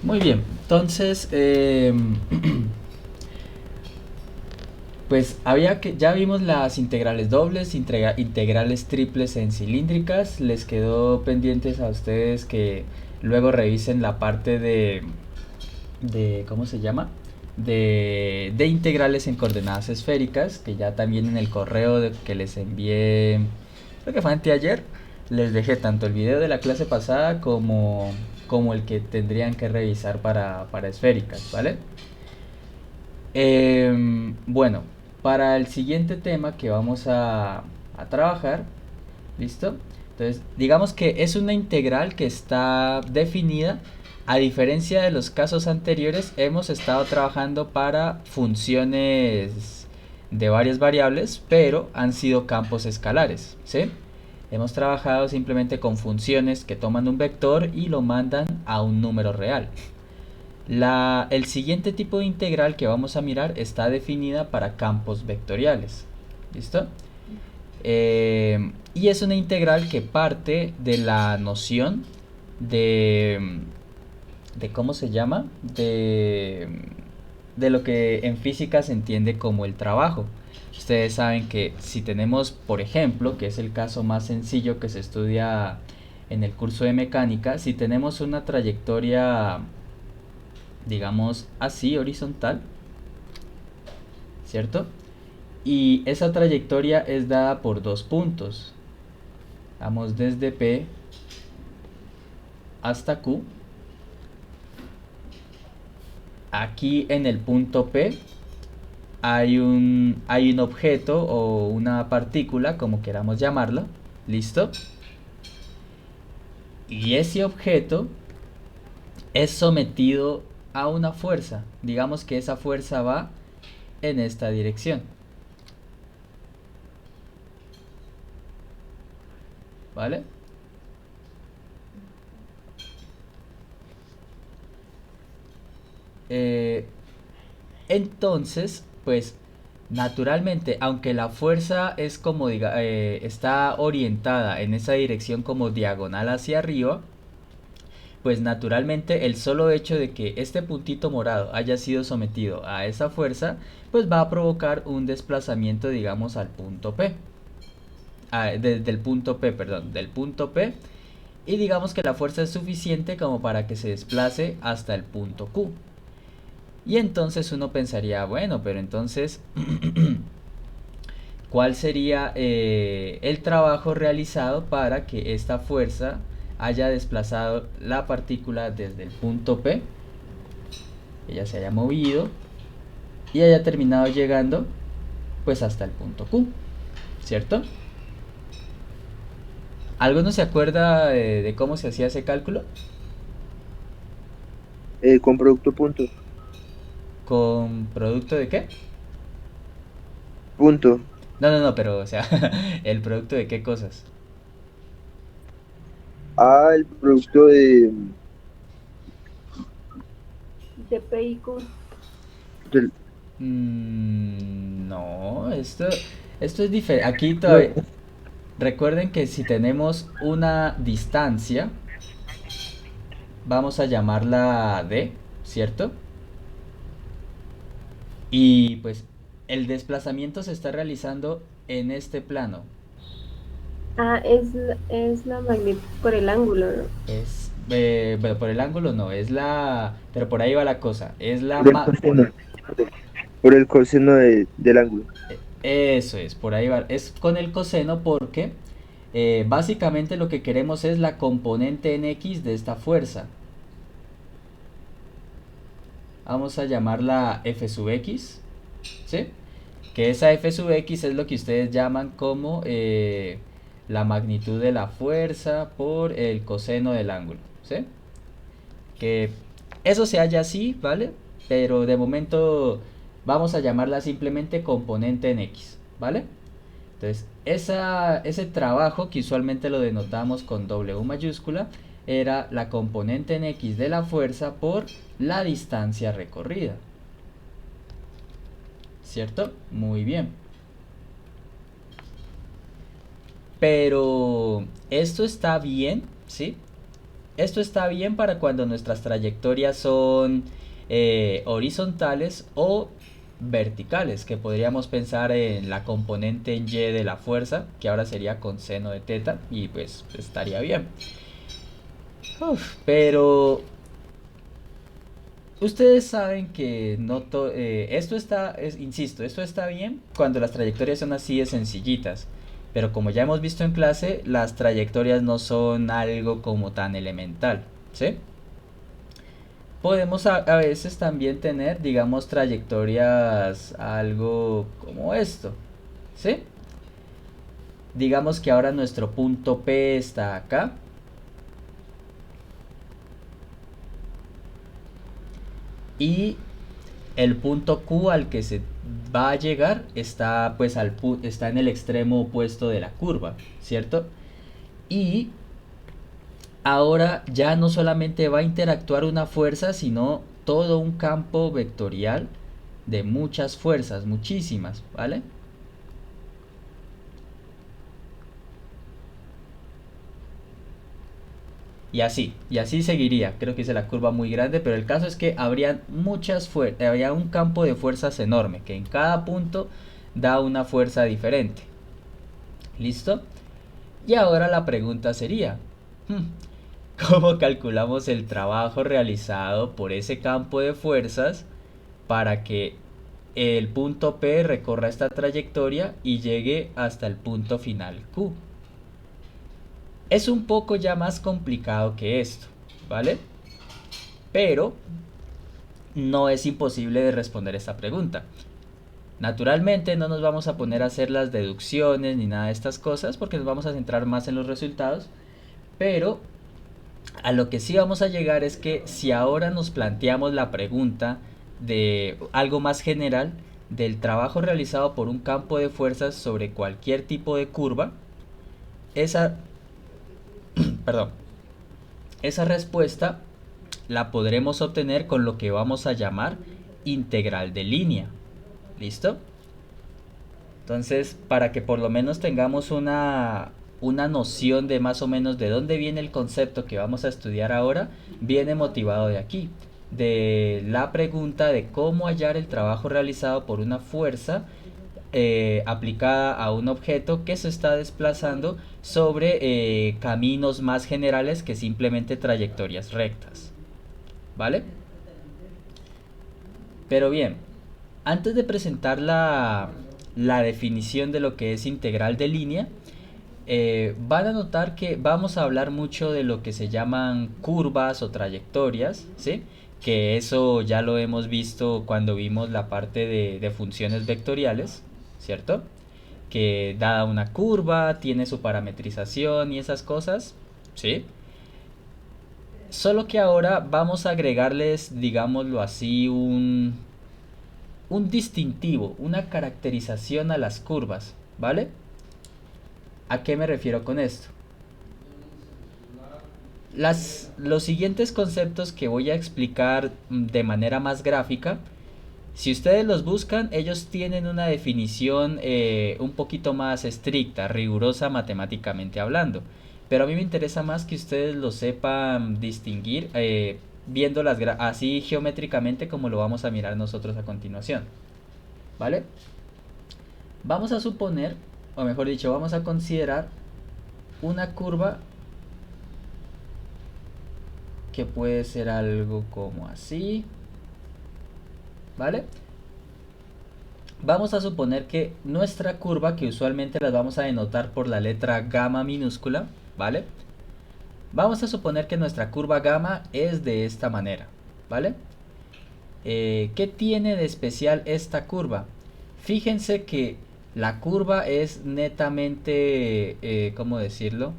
Muy bien, entonces, pues ya vimos las integrales dobles, integrales triples en cilíndricas. Les quedó pendientes a ustedes que luego revisen la parte ¿cómo se llama? De integrales en coordenadas esféricas, que ya también en el correo que les envié, creo que fue anteayer, les dejé tanto el video de la clase pasada como el que tendrían que revisar para esféricas, ¿vale? Bueno, para el siguiente tema que vamos a trabajar, ¿listo? Entonces, digamos que es una integral que está definida. A diferencia de los casos anteriores, hemos estado trabajando para funciones de varias variables, pero han sido campos escalares, ¿sí? Hemos trabajado simplemente con funciones que toman un vector y lo mandan a un número real. El siguiente tipo de integral que vamos a mirar está definida para campos vectoriales. ¿Listo? Y es una integral que parte de la noción de ¿cómo se llama? De lo que en física se entiende como el trabajo. Ustedes saben que si tenemos, por ejemplo, que es el caso más sencillo que se estudia en el curso de mecánica, si tenemos una trayectoria, digamos así, horizontal, ¿cierto? Y esa trayectoria es dada por dos puntos. Vamos desde P hasta Q. Aquí en el punto P hay un objeto o una partícula, como queramos llamarla. ¿Listo? Y ese objeto es sometido a una fuerza. Digamos que esa fuerza va en esta dirección. ¿Vale? Eh, entonces, pues naturalmente, aunque la fuerza es como está orientada en esa dirección como diagonal hacia arriba, pues naturalmente el solo hecho de que este puntito morado haya sido sometido a esa fuerza, pues va a provocar un desplazamiento, digamos, al punto P. Del punto P, perdón, del punto P. Y digamos que la fuerza es suficiente como para que se desplace hasta el punto Q. Y entonces uno pensaría, bueno, pero entonces, ¿cuál sería el trabajo realizado para que esta fuerza haya desplazado la partícula desde el punto P, ella se haya movido y haya terminado llegando pues hasta el punto Q, ¿cierto? ¿Alguno se acuerda de cómo se hacía ese cálculo? Con producto punto. ¿Con producto de qué? Punto. No, no, no, pero o sea, ¿el producto de qué cosas? Ah, el producto De P y Q. del... No, esto es diferente. Aquí No, todavía... Recuerden que si tenemos una distancia, vamos a llamarla D, ¿cierto? Y pues el desplazamiento se está realizando en este plano. Ah, es la magnitud por el ángulo, ¿no? Bueno, por el ángulo no, es pero por ahí va la cosa. Es la por el coseno. Por el coseno del ángulo. Eso es, por ahí va. Es con el coseno porque básicamente lo que queremos es la componente en X de esta fuerza. Vamos a llamarla F sub X, ¿sí? Que esa F sub X es lo que ustedes llaman como la magnitud de la fuerza por el coseno del ángulo, ¿sí? Que eso se halla así, ¿vale? Pero de momento vamos a llamarla simplemente componente en X, ¿vale? Entonces, ese trabajo que usualmente lo denotamos con W mayúscula era la componente en X de la fuerza por la distancia recorrida, ¿cierto? Muy bien. Pero esto está bien, ¿sí? Esto está bien para cuando nuestras trayectorias son horizontales o verticales, que podríamos pensar en la componente en y de la fuerza, que ahora sería con seno de teta, y pues estaría bien. Pero ustedes saben que no esto está, insisto, esto está bien cuando las trayectorias son así de sencillitas. Pero como ya hemos visto en clase, las trayectorias no son algo como tan elemental, ¿sí? Podemos a veces también tener, digamos, trayectorias algo como esto, ¿sí? Digamos que ahora nuestro punto P está acá. Y el punto Q al que se va a llegar está pues está en el extremo opuesto de la curva, ¿cierto? Y ahora ya no solamente va a interactuar una fuerza, sino todo un campo vectorial de muchas fuerzas, muchísimas, ¿vale? Y así seguiría. Creo que hice la curva muy grande, pero el caso es que habría habría un campo de fuerzas enorme, que en cada punto da una fuerza diferente. ¿Listo? Y ahora la pregunta sería, ¿cómo calculamos el trabajo realizado por ese campo de fuerzas para que el punto P recorra esta trayectoria y llegue hasta el punto final Q? Es un poco ya más complicado que esto, ¿vale? Pero no es imposible de responder esta pregunta. Naturalmente no nos vamos a poner a hacer las deducciones ni nada de estas cosas porque nos vamos a centrar más en los resultados, pero a lo que sí vamos a llegar es que si ahora nos planteamos la pregunta de algo más general del trabajo realizado por un campo de fuerzas sobre cualquier tipo de curva, esa, perdón, esa respuesta la podremos obtener con lo que vamos a llamar integral de línea. ¿Listo? Entonces, para que por lo menos tengamos una noción de más o menos de dónde viene el concepto que vamos a estudiar ahora, viene motivado de aquí, de la pregunta de cómo hallar el trabajo realizado por una fuerza aplicada a un objeto que se está desplazando sobre caminos más generales que simplemente trayectorias rectas. ¿Vale? Pero bien, antes de presentar la definición de lo que es integral de línea, van a notar que vamos a hablar mucho de lo que se llaman curvas o trayectorias, ¿sí? Que eso ya lo hemos visto cuando vimos la parte de funciones vectoriales, ¿cierto? Que dada una curva, tiene su parametrización y esas cosas, ¿sí? Solo que ahora vamos a agregarles, digámoslo así, un distintivo, una caracterización a las curvas, ¿vale? ¿A qué me refiero con esto? Los siguientes conceptos que voy a explicar de manera más gráfica, si ustedes los buscan, ellos tienen una definición un poquito más estricta, rigurosa matemáticamente hablando. Pero a mí me interesa más que ustedes lo sepan distinguir viendo así geométricamente como lo vamos a mirar nosotros a continuación. ¿Vale? Vamos a suponer, o mejor dicho, vamos a considerar una curva que puede ser algo como así. ¿Vale? Vamos a suponer que nuestra curva, que usualmente las vamos a denotar por la letra gamma minúscula, ¿vale? Vamos a suponer que nuestra curva gamma es de esta manera, ¿vale? ¿Qué tiene de especial esta curva? Fíjense que la curva es netamente, ¿cómo decirlo?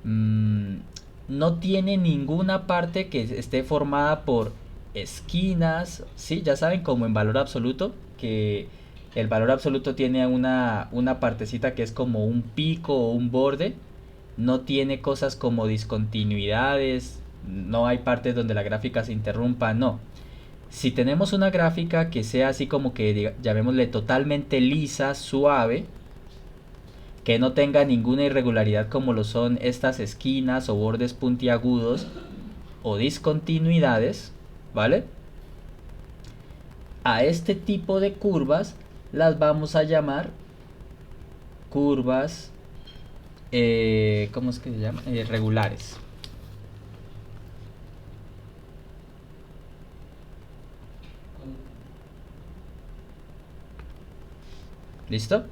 No tiene ninguna parte que esté formada por esquinas, ¿sí? Ya saben, como en valor absoluto, que el valor absoluto tiene una partecita que es como un pico o un borde. No tiene cosas como discontinuidades, no hay partes donde la gráfica se interrumpa, no. Si tenemos una gráfica que sea así como que llamémosle totalmente lisa, suave, que no tenga ninguna irregularidad como lo son estas esquinas o bordes puntiagudos o discontinuidades, ¿vale? A este tipo de curvas las vamos a llamar curvas, ¿cómo es que se llama? Regulares. ¿Listo?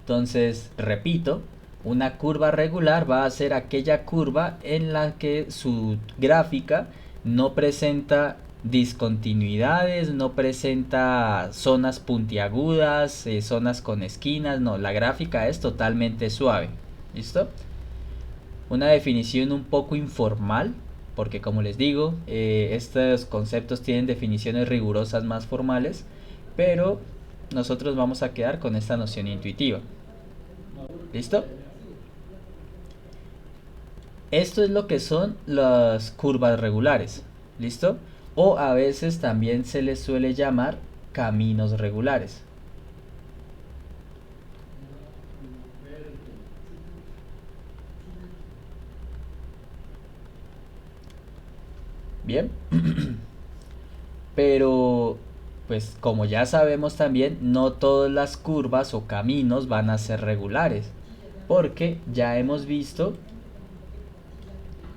Entonces, repito, una curva regular va a ser aquella curva en la que su gráfica no presenta discontinuidades, no presenta zonas puntiagudas, zonas con esquinas, no, la gráfica es totalmente suave. ¿Listo? Una definición un poco informal, porque como les digo, estos conceptos tienen definiciones rigurosas más formales, pero nosotros vamos a quedar con esta noción intuitiva. ¿Listo? Esto es lo que son las curvas regulares. ¿Listo? O a veces también se les suele llamar caminos regulares. Bien. Pero, pues como ya sabemos también, no todas las curvas o caminos van a ser regulares. Porque ya hemos visto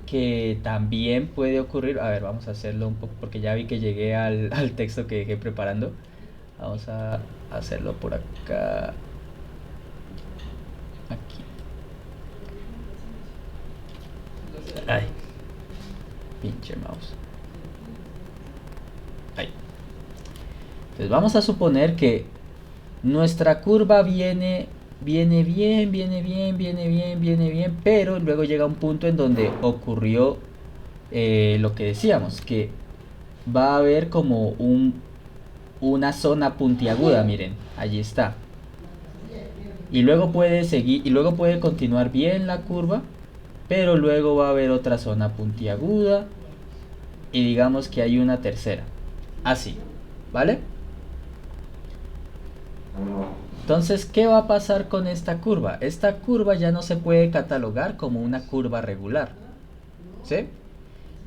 que también puede ocurrir, a ver, vamos a hacerlo un poco, porque ya vi que llegué al texto que dejé preparando. Vamos a hacerlo por acá. Aquí. Ay, pinche mouse. Ahí. Entonces vamos a suponer que nuestra curva viene bien, pero luego llega un punto en donde ocurrió lo que decíamos, que va a haber como una zona puntiaguda, miren, allí está. Y luego puede seguir, y luego puede continuar bien la curva, pero luego va a haber otra zona puntiaguda, y digamos que hay una tercera. Así, ¿vale? Entonces, ¿qué va a pasar con esta curva? Esta curva ya no se puede catalogar como una curva regular. ¿Sí?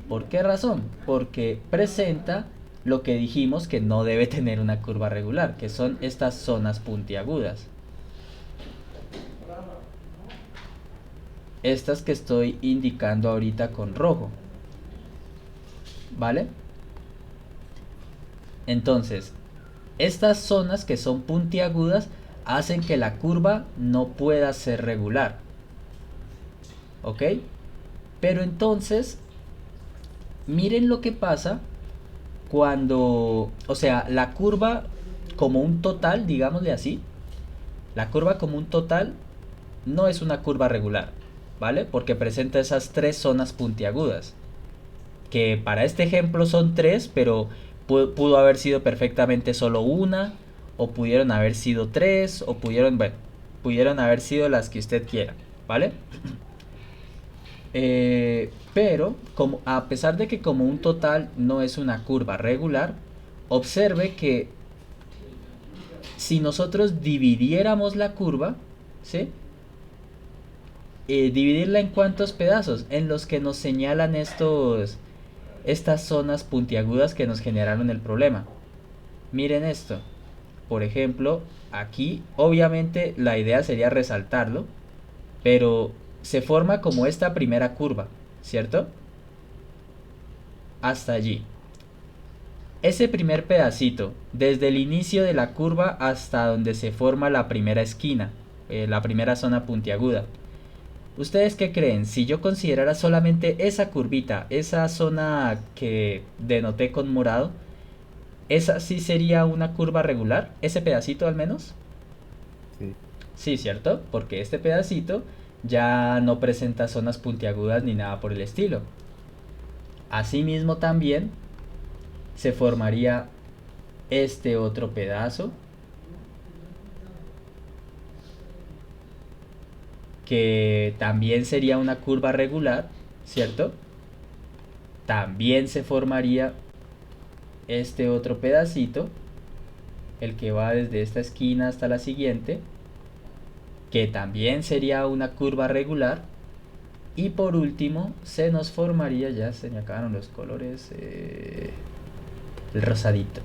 ¿Por qué razón? Porque presenta lo que dijimos que no debe tener una curva regular, que son estas zonas puntiagudas. Estas que estoy indicando ahorita con rojo. ¿Vale? Entonces, estas zonas que son puntiagudas hacen que la curva no pueda ser regular. ¿Ok? Pero entonces, miren lo que pasa cuando, o sea, la curva como un total, digámosle así, la curva como un total no es una curva regular, ¿vale? Porque presenta esas tres zonas puntiagudas, que para este ejemplo son tres, pero pudo haber sido perfectamente solo una, o pudieron haber sido tres, o pudieron haber sido las que usted quiera, ¿vale? Pero a pesar de que como un total no es una curva regular, observe que si nosotros dividiéramos la curva, ¿sí? Dividirla en cuántos pedazos, en los que nos señalan estas zonas puntiagudas que nos generaron el problema. Miren esto. Por ejemplo, aquí obviamente la idea sería resaltarlo, pero se forma como esta primera curva, ¿cierto? Hasta allí. Ese primer pedacito, desde el inicio de la curva hasta donde se forma la primera esquina, la primera zona puntiaguda. ¿Ustedes qué creen? Si yo considerara solamente esa curvita, esa zona que denoté con morado, ¿esa sí sería una curva regular? ¿Ese pedacito al menos? Sí. Sí, ¿cierto? Porque este pedacito ya no presenta zonas puntiagudas ni nada por el estilo. Asimismo también se formaría este otro pedazo, que también sería una curva regular, ¿cierto? También se formaría este otro pedacito, el que va desde esta esquina hasta la siguiente, que también sería una curva regular. Y por último, se nos formaría, ya se me acabaron los colores, el rosadito.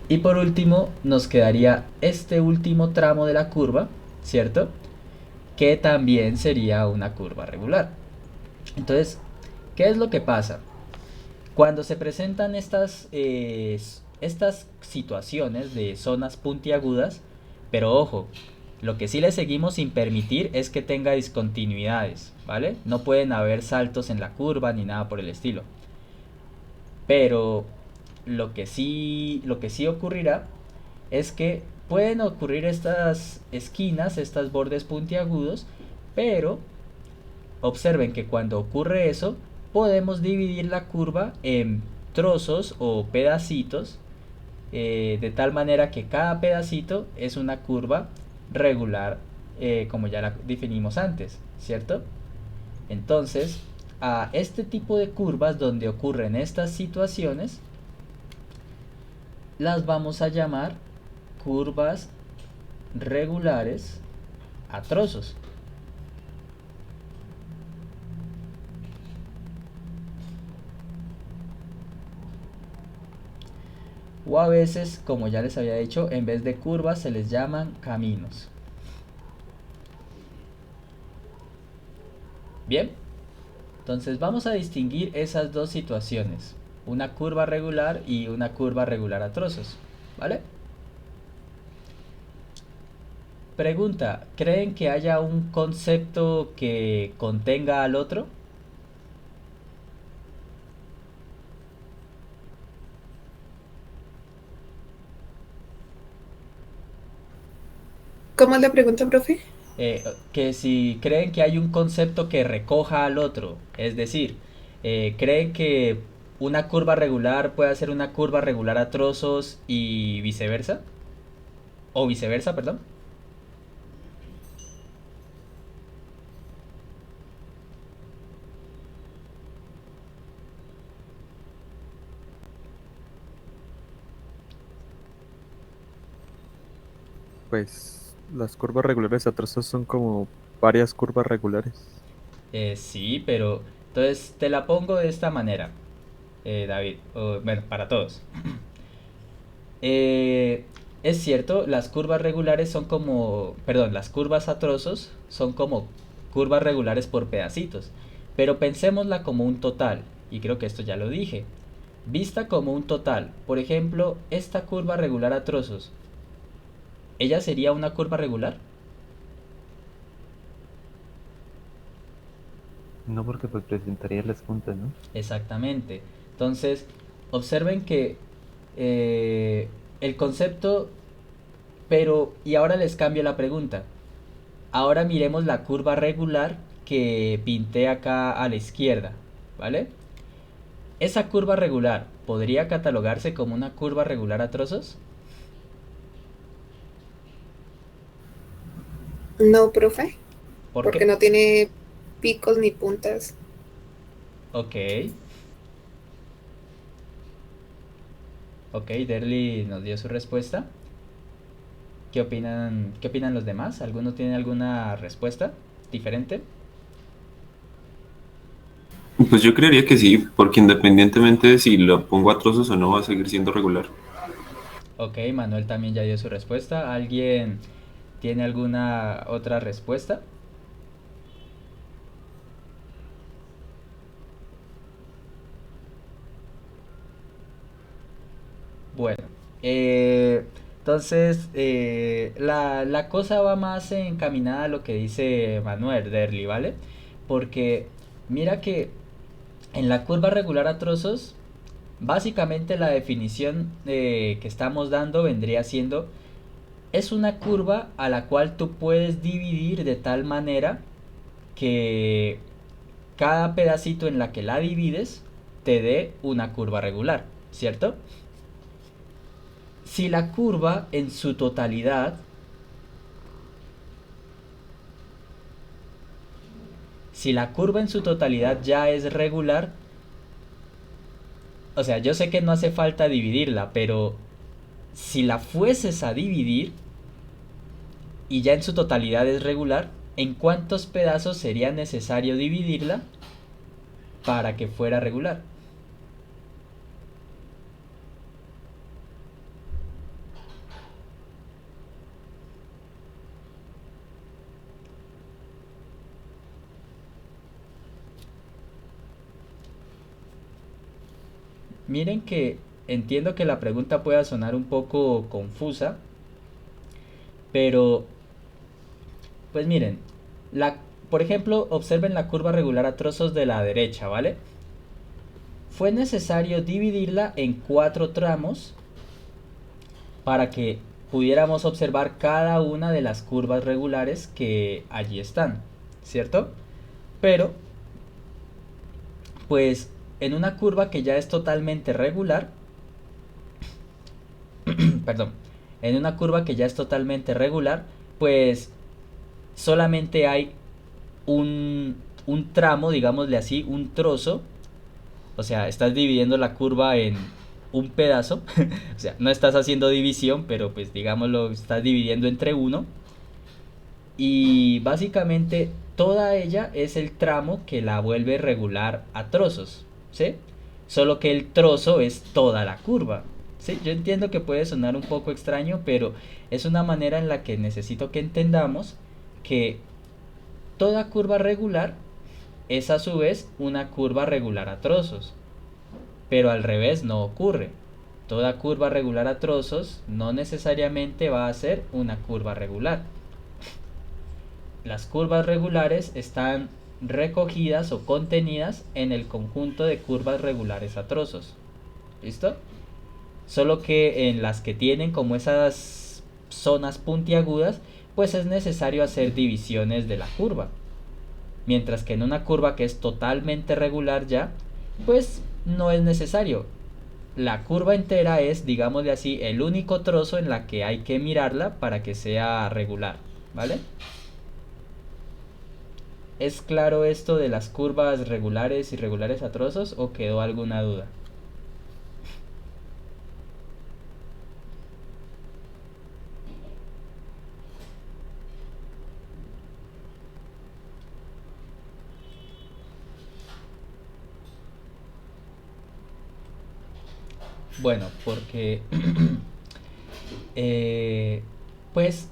Y por último, nos quedaría este último tramo de la curva, ¿cierto? Que también sería una curva regular. Entonces, ¿qué es lo que pasa? Cuando se presentan estas situaciones de zonas puntiagudas, pero ojo, lo que sí le seguimos sin permitir es que tenga discontinuidades, ¿vale? No pueden haber saltos en la curva ni nada por el estilo. Pero lo que sí ocurrirá es que pueden ocurrir estas esquinas, estos bordes puntiagudos, pero observen que cuando ocurre eso, podemos dividir la curva en trozos o pedacitos, de tal manera que cada pedacito es una curva regular, como ya la definimos antes, ¿cierto? Entonces, a este tipo de curvas donde ocurren estas situaciones, las vamos a llamar curvas regulares a trozos. O a veces, como ya les había dicho, en vez de curvas se les llaman caminos. Bien, entonces vamos a distinguir esas dos situaciones, una curva regular y una curva regular a trozos, ¿vale? Pregunta, ¿creen que haya un concepto que contenga al otro? ¿Cómo es la pregunta, profe? Que si creen que hay un concepto que recoja al otro, es decir, creen que una curva regular puede ser una curva regular a trozos y viceversa, o viceversa, perdón. Pues las curvas regulares a trazos son como varias curvas regulares. Sí, pero entonces te la pongo de esta manera, David, bueno, para todos. Eh, es cierto, las curvas regulares son como, perdón, las curvas a trozos son como curvas regulares por pedacitos, pero pensémosla como un total, y creo que esto ya lo dije. Vista como un total, por ejemplo, esta curva regular a trozos, ¿ella sería una curva regular? No, porque pues presentaría las puntas, ¿no? Exactamente. Entonces, observen que el concepto, pero, y ahora les cambio la pregunta. Ahora miremos la curva regular que pinté acá a la izquierda, ¿vale? Esa curva regular, ¿podría catalogarse como una curva regular a trozos? No, profe, ¿Por porque qué? no tiene picos ni puntas. Ok, ok, Derly nos dio su respuesta. ¿Qué opinan los demás? ¿Alguno tiene alguna respuesta diferente? Pues yo creería que sí, porque independientemente de si lo pongo a trozos o no, va a seguir siendo regular. Ok, Manuel también ya dio su respuesta. ¿Alguien tiene alguna otra respuesta? Bueno, entonces la cosa va más encaminada a lo que dice Manuel Derly, ¿vale? Porque mira que en la curva regular a trozos, básicamente la definición que estamos dando vendría siendo, es una curva a la cual tú puedes dividir de tal manera que cada pedacito en la que la divides te dé una curva regular, ¿cierto? Si la curva en su totalidad, si la curva en su totalidad ya es regular, o sea, yo sé que no hace falta dividirla, pero si la fueses a dividir, y ya en su totalidad es regular, ¿en cuántos pedazos sería necesario dividirla para que fuera regular? Miren que entiendo que la pregunta pueda sonar un poco confusa, pero pues miren, por ejemplo, observen la curva regular a trozos de la derecha, ¿vale? Fue necesario dividirla en 4 tramos para que pudiéramos observar cada una de las curvas regulares que allí están, ¿cierto? Pero, pues en una curva que ya es totalmente regular, perdón, en una curva que ya es totalmente regular, pues solamente hay un tramo, digámosle así, un trozo. O sea, estás dividiendo la curva en un pedazo. O sea, no estás haciendo división, pero pues digámoslo, estás dividiendo entre uno. Y básicamente toda ella es el tramo que la vuelve regular a trozos, ¿sí? Solo que el trozo es toda la curva. Sí, yo entiendo que puede sonar un poco extraño, pero es una manera en la que necesito que entendamos que toda curva regular es a su vez una curva regular a trozos. Pero al revés no ocurre. Toda curva regular a trozos no necesariamente va a ser una curva regular. Las curvas regulares están recogidas o contenidas en el conjunto de curvas regulares a trozos. ¿Listo? Solo que en las que tienen como esas zonas puntiagudas, pues es necesario hacer divisiones de la curva. Mientras que en una curva que es totalmente regular ya, pues no es necesario. La curva entera es, digámosle así, el único trozo en la que hay que mirarla para que sea regular, ¿vale? ¿Es claro esto de las curvas regulares y regulares a trozos o quedó alguna duda? Bueno, porque pues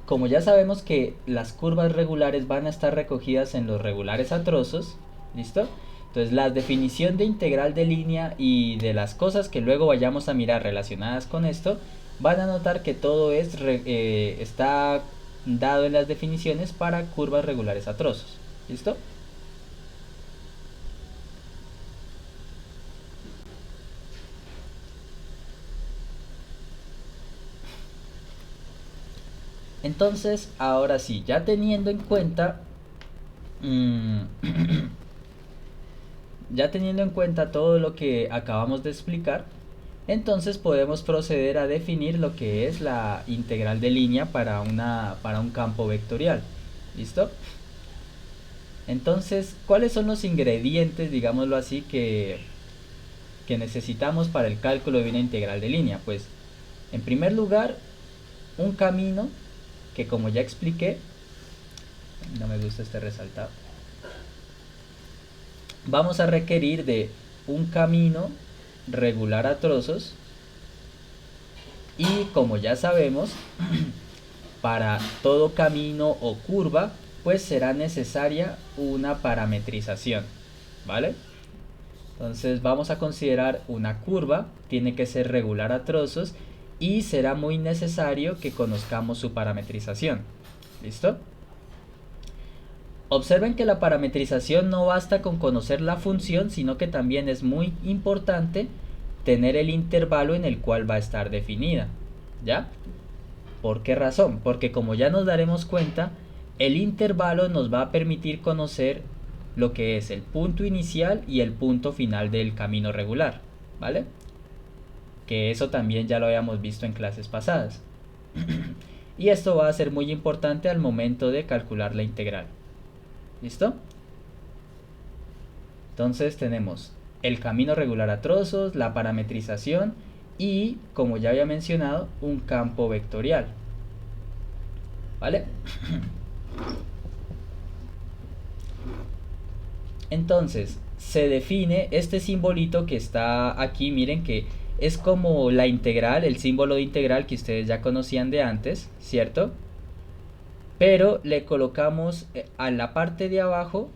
como ya sabemos que las curvas regulares van a estar recogidas en los regulares a trozos, ¿listo? Entonces la definición de integral de línea y de las cosas que luego vayamos a mirar relacionadas con esto, van a notar que todo está dado en las definiciones para curvas regulares a trozos, ¿listo? Entonces, ahora sí, ya teniendo en cuenta ya teniendo en cuenta todo lo que acabamos de explicar, entonces podemos proceder a definir lo que es la integral de línea para un campo vectorial. ¿Listo? Entonces, ¿cuáles son los ingredientes, digámoslo así, que necesitamos para el cálculo de una integral de línea? Pues, en primer lugar, un camino que, como ya expliqué, no me gusta este resaltado, vamos a requerir de un camino regular a trozos y, como ya sabemos, para todo camino o curva pues será necesaria una parametrización, ¿vale? Entonces vamos a considerar una curva, tiene que ser regular a trozos y será muy necesario que conozcamos su parametrización. ¿Listo? Observen que la parametrización no basta con conocer la función, sino que también es muy importante tener el intervalo en el cual va a estar definida. ¿Ya? ¿Por qué razón? Porque, como ya nos daremos cuenta, el intervalo nos va a permitir conocer lo que es el punto inicial y el punto final del camino regular, ¿vale? Que eso también ya lo habíamos visto en clases pasadas. Y esto va a ser muy importante al momento de calcular la integral. ¿Listo? Entonces tenemos el camino regular a trozos, la parametrización y, como ya había mencionado, un campo vectorial. ¿vale? Entonces, se define este simbolito que está aquí, miren que es como la integral, el símbolo de integral que ustedes ya conocían de antes, ¿cierto? Pero le colocamos a la parte de abajo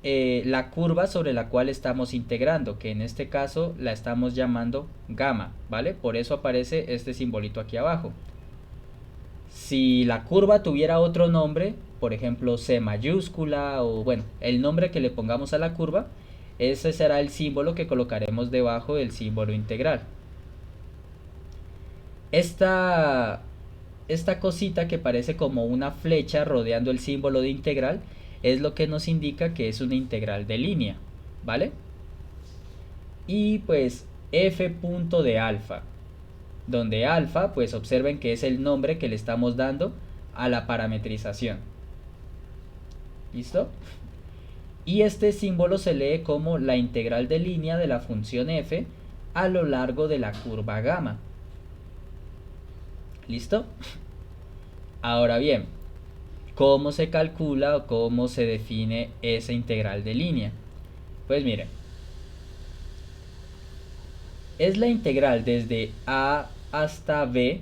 la curva sobre la cual estamos integrando, que en este caso la estamos llamando gamma, ¿vale? Por eso aparece este simbolito aquí abajo. Si la curva tuviera otro nombre, por ejemplo C mayúscula o bueno, el nombre que le pongamos a la curva, ese será el símbolo que colocaremos debajo del símbolo integral. Esta cosita que parece como una flecha rodeando el símbolo de integral es lo que nos indica que es una integral de línea, ¿vale? Y pues f punto de alfa, donde alfa, pues observen que es el nombre que le estamos dando a la parametrización. ¿Listo? Y este símbolo se lee como la integral de línea de la función f a lo largo de la curva gamma. ¿Listo? Ahora bien, ¿cómo se calcula o cómo se define esa integral de línea? Pues miren, es la integral desde a hasta b,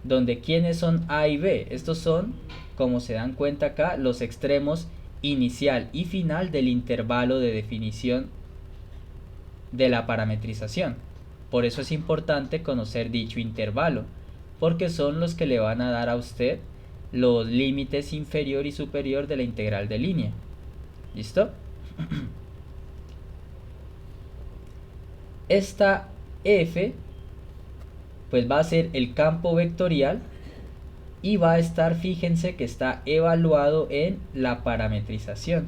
donde ¿quiénes son a y b? Estos son, como se dan cuenta acá, los extremos inicial y final del intervalo de definición de la parametrización. Por eso es importante conocer dicho intervalo, porque son los que le van a dar a usted los límites inferior y superior de la integral de línea. ¿Listo? Esta f pues va a ser el campo vectorial y va a estar, fíjense que está evaluado en la parametrización.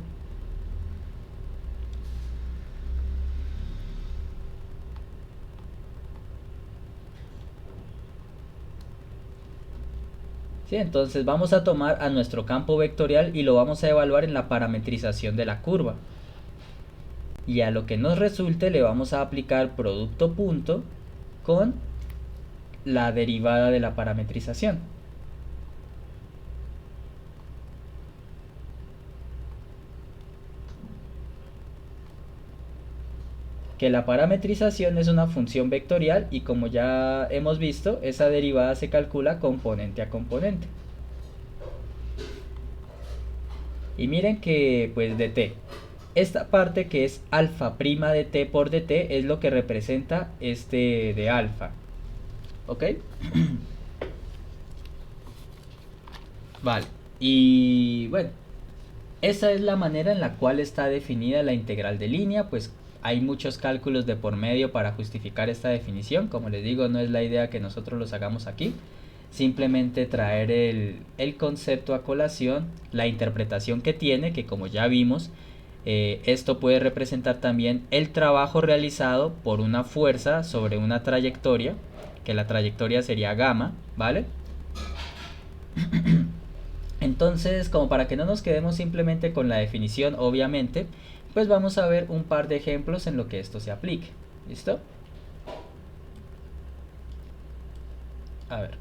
¿Sí? Entonces vamos a tomar a nuestro campo vectorial y lo vamos a evaluar en la parametrización de la curva. Y a lo que nos resulte le vamos a aplicar producto punto con la derivada de la parametrización. Que la parametrización es una función vectorial y como ya hemos visto, esa derivada se calcula componente a componente. Y miren que pues dt, esta parte que es alfa prima de t por dt es lo que representa este de alfa. ¿Ok? Vale. Y bueno, esa es la manera en la cual está definida la integral de línea. Pues hay muchos cálculos de por medio para justificar esta definición. Como les digo, no es la idea que nosotros los hagamos aquí. Simplemente traer el concepto a colación, la interpretación que tiene, que como ya vimos, esto puede representar también el trabajo realizado por una fuerza sobre una trayectoria, que la trayectoria sería gamma, ¿vale? Entonces, como para que no nos quedemos simplemente con la definición, obviamente, pues vamos a ver un par de ejemplos en lo que esto se aplique. ¿Listo? A ver.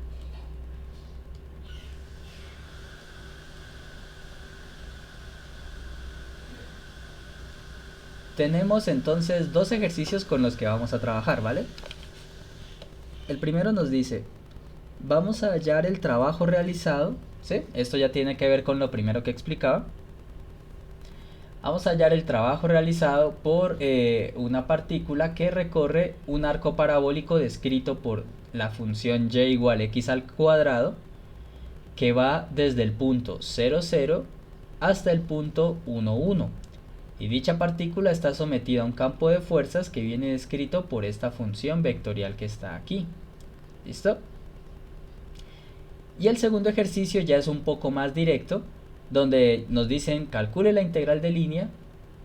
Tenemos entonces dos ejercicios con los que vamos a trabajar, ¿vale? El primero nos dice, vamos a hallar el trabajo realizado, ¿sí? Esto ya tiene que ver con lo primero que explicaba. Vamos a hallar el trabajo realizado por una partícula que recorre un arco parabólico descrito por la función y igual x al cuadrado, que va desde el punto 0, 0 hasta el punto 1, 1. Y dicha partícula está sometida a un campo de fuerzas que viene descrito por esta función vectorial que está aquí. ¿Listo? Y el segundo ejercicio ya es un poco más directo, donde nos dicen calcule la integral de línea,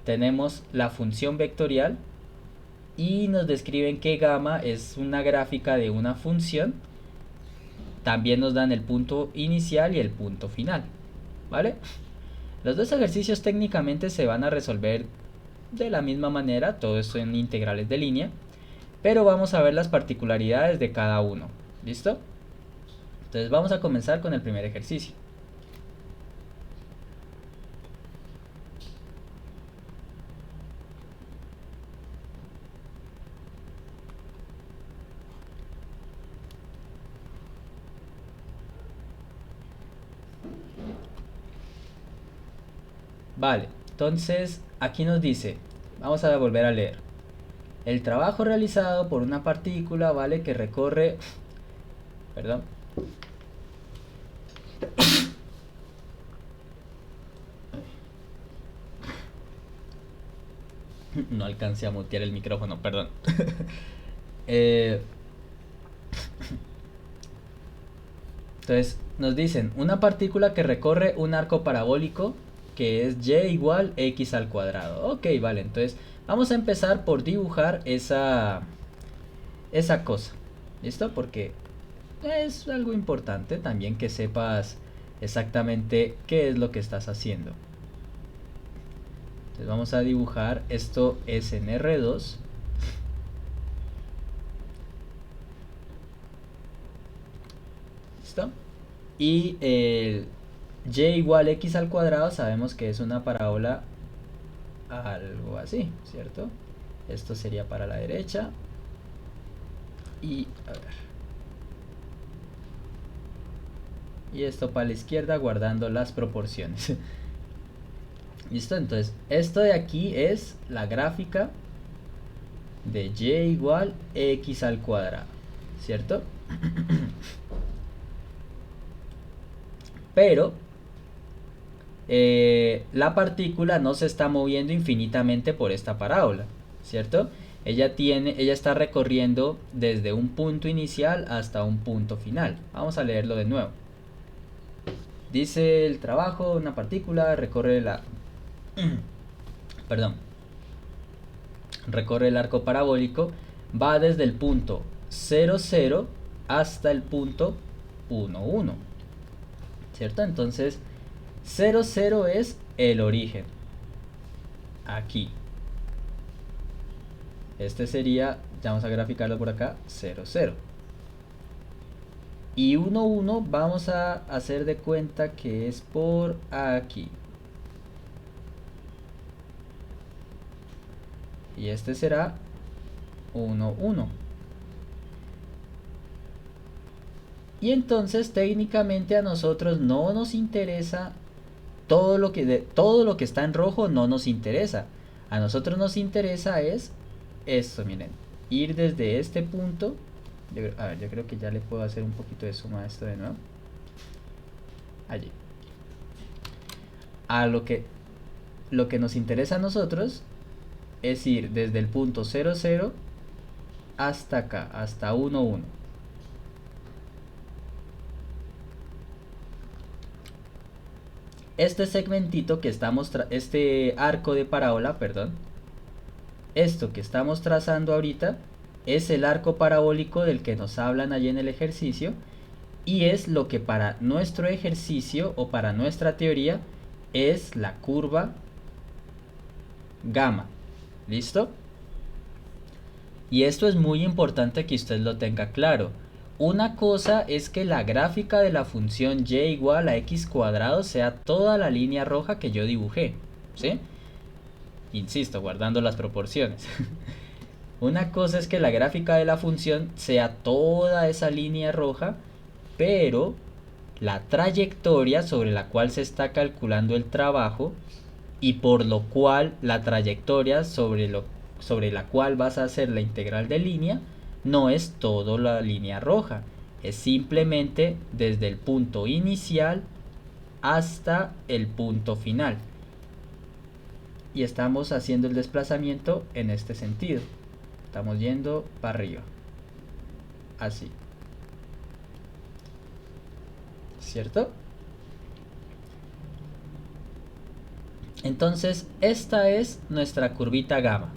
tenemos la función vectorial y nos describen que gamma es una gráfica de una función. También nos dan el punto inicial y el punto final, ¿vale? Los dos ejercicios técnicamente se van a resolver de la misma manera, todo esto en integrales de línea, pero vamos a ver las particularidades de cada uno. ¿Listo? Entonces vamos a comenzar con el primer ejercicio. Vale, entonces aquí nos dice, vamos a volver a leer. El trabajo realizado por una partícula, ¿vale? Que recorre... Perdón. No alcancé a mutear el micrófono, perdón. Entonces nos dicen, una partícula que recorre un arco parabólico que es y igual x al cuadrado. Ok, vale, entonces vamos a empezar por dibujar esa cosa. ¿Listo? Porque es algo importante también que sepas exactamente qué es lo que estás haciendo. Entonces vamos a dibujar, esto es en R2. ¿Listo? Y el y igual x al cuadrado sabemos que es una parábola algo así, ¿cierto? Esto sería para la derecha. Y a ver. Y esto para la izquierda guardando las proporciones. ¿Listo? Entonces, esto de aquí es la gráfica de y igual x al cuadrado, ¿cierto? Pero la partícula no se está moviendo infinitamente por esta parábola, ¿cierto? Ella está recorriendo desde un punto inicial hasta un punto final. Vamos a leerlo de nuevo. Dice el trabajo, una partícula recorre recorre el arco parabólico, va desde el punto 0, 0 hasta el punto 1, 1. ¿Cierto? Entonces 0, 0 es el origen. Aquí. Este sería, ya vamos a graficarlo por acá, 0, 0. Y 1, 1 vamos a hacer de cuenta que es por aquí. Y este será 1, 1. Y entonces técnicamente a nosotros no nos interesa todo lo que está en rojo, no nos interesa. A nosotros nos interesa es esto, miren, ir desde este punto. A ver, yo creo que ya le puedo hacer un poquito de suma a esto de nuevo. Allí. A lo que nos interesa a nosotros es ir desde el punto 0, 0 hasta acá, hasta 1, 1. Este segmentito que estamos, este arco de parábola, perdón, esto que estamos trazando ahorita es el arco parabólico del que nos hablan allí en el ejercicio y es lo que para nuestro ejercicio o para nuestra teoría es la curva gamma. ¿Listo? Y esto es muy importante que usted lo tenga claro. Una cosa es que la gráfica de la función y igual a x cuadrado sea toda la línea roja que yo dibujé, ¿sí? Insisto, guardando las proporciones. Una cosa es que la gráfica de la función sea toda esa línea roja, pero la trayectoria sobre la cual se está calculando el trabajo y por lo cual la trayectoria sobre la cual vas a hacer la integral de línea no es toda la línea roja, es simplemente desde el punto inicial hasta el punto final. Y estamos haciendo el desplazamiento en este sentido. Estamos yendo para arriba. Así. ¿Cierto? Entonces, esta es nuestra curvita gamma.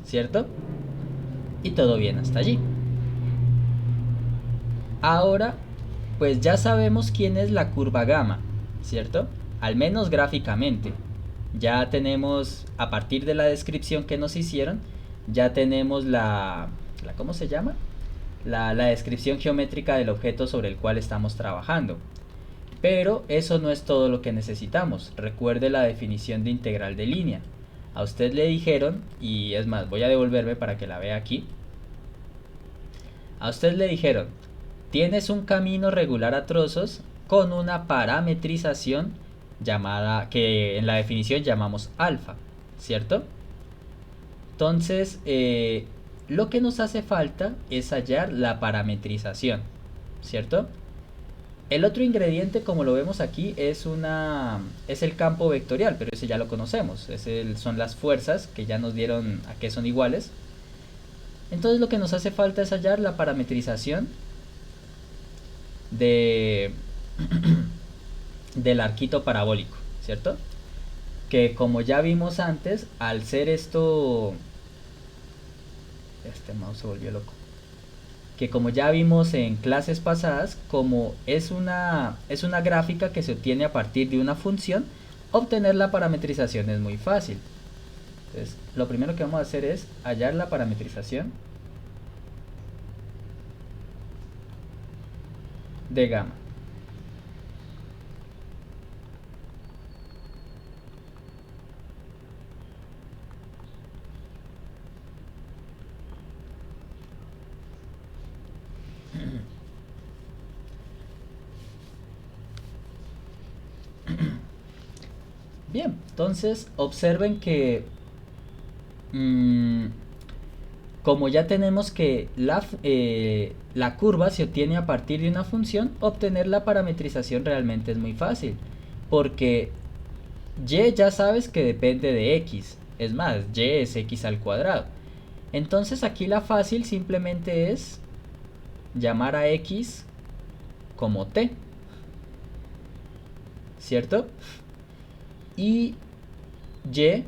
¿Cierto? Y todo bien hasta allí. Ahora, pues ya sabemos quién es la curva gamma, ¿cierto? Al menos gráficamente. Ya tenemos, a partir de la descripción que nos hicieron, ya tenemos ¿cómo se llama? la descripción geométrica del objeto sobre el cual estamos trabajando. Pero eso no es todo lo que necesitamos. Recuerde la definición de integral de línea. A usted le dijeron, y es más, voy a devolverme para que la vea aquí. A usted le dijeron, tienes un camino regular a trozos con una parametrización llamada, que en la definición llamamos alfa, ¿cierto? Entonces, lo que nos hace falta es hallar la parametrización, ¿cierto? El otro ingrediente, como lo vemos aquí, es el campo vectorial, pero ese ya lo conocemos. Son las fuerzas que ya nos dieron a qué son iguales. Entonces lo que nos hace falta es hallar la parametrización del arquito parabólico, ¿cierto? Que como ya vimos antes, al ser esto... Este mouse se volvió loco. Que como ya vimos en clases pasadas, como es una gráfica que se obtiene a partir de una función, obtener la parametrización es muy fácil. Entonces, lo primero que vamos a hacer es hallar la parametrización de gamma. Bien, entonces observen que como ya tenemos que la curva se obtiene a partir de una función, obtener la parametrización realmente es muy fácil, porque y ya sabes que depende de x, es más, y es x al cuadrado. Entonces aquí la fácil simplemente es llamar a x como t, ¿cierto? Y y,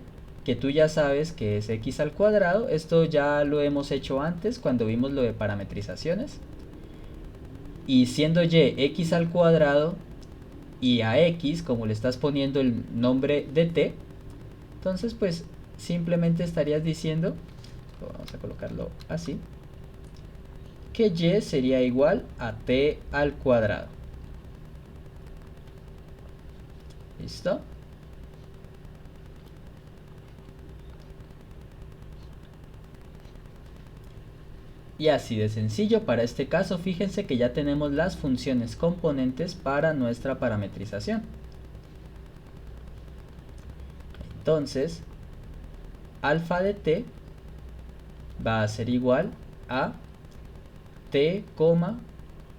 que tú ya sabes que es x al cuadrado, esto ya lo hemos hecho antes cuando vimos lo de parametrizaciones. Y siendo y x al cuadrado y a x, como le estás poniendo el nombre de t, entonces pues simplemente estarías diciendo, vamos a colocarlo así, que y sería igual a t al cuadrado. ¿Listo? Y así de sencillo. Para este caso, fíjense que ya tenemos las funciones componentes para nuestra parametrización. Entonces, alfa de t va a ser igual a t,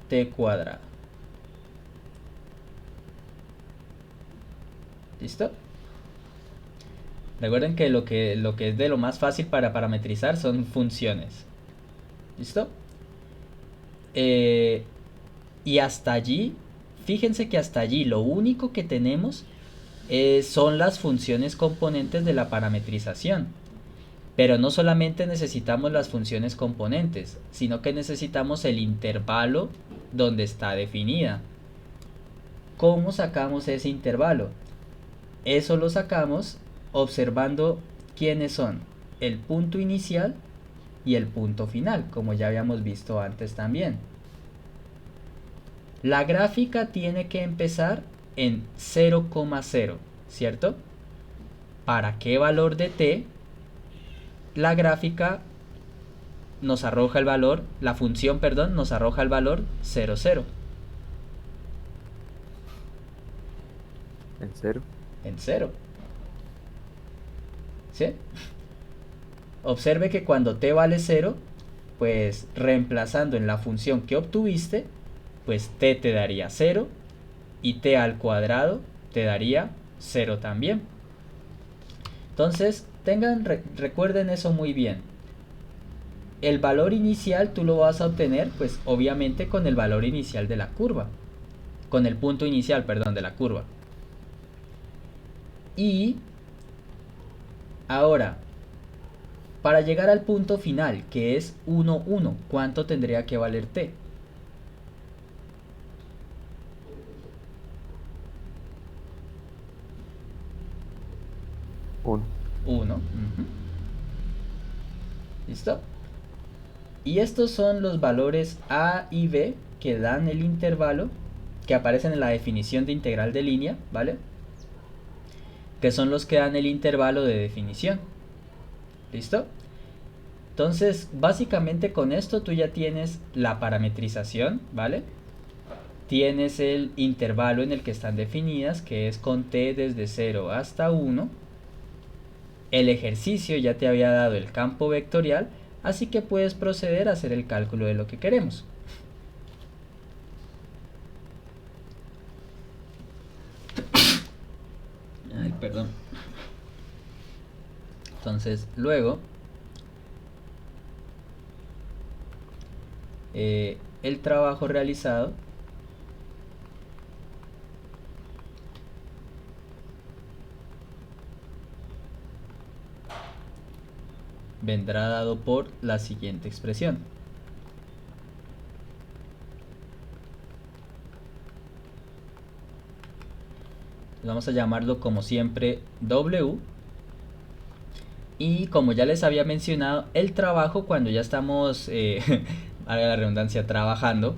t cuadrado. ¿Listo? Recuerden que lo que es de lo más fácil para parametrizar son funciones. ¿Listo? Y hasta allí, fíjense que hasta allí lo único que tenemos son las funciones componentes de la parametrización. Pero no solamente necesitamos las funciones componentes, sino que necesitamos el intervalo donde está definida. ¿Cómo sacamos ese intervalo? Eso lo sacamos observando quiénes son el punto inicial y el punto final, como ya habíamos visto antes también. La gráfica tiene que empezar en 0,0, ¿cierto? ¿Para qué valor de t? La gráfica nos arroja el valor, la función, perdón, nos arroja el valor 0, 0. En 0. En 0. ¿Sí? Observe que cuando t vale 0, pues reemplazando en la función que obtuviste, pues t te daría 0 y t al cuadrado te daría 0 también. Entonces, recuerden eso muy bien. El valor inicial tú lo vas a obtener, pues obviamente con el valor inicial de la curva. Con el punto inicial, perdón, de la curva. Y ahora, para llegar al punto final, que es 1, 1, ¿cuánto tendría que valer t? Uno. 1. ¿Listo? Y estos son los valores a y b que dan el intervalo, que aparecen en la definición de integral de línea, ¿vale? Que son los que dan el intervalo de definición. ¿Listo? Entonces, básicamente con esto tú ya tienes la parametrización, ¿vale? Tienes el intervalo en el que están definidas, que es con t desde 0 hasta 1. El ejercicio ya te había dado el campo vectorial, así que puedes proceder a hacer el cálculo de lo que queremos. Ay, perdón. Entonces, luego, el trabajo realizado vendrá dado por la siguiente expresión. Vamos a llamarlo como siempre W. Y como ya les había mencionado, el trabajo cuando ya estamos, valga la redundancia, trabajando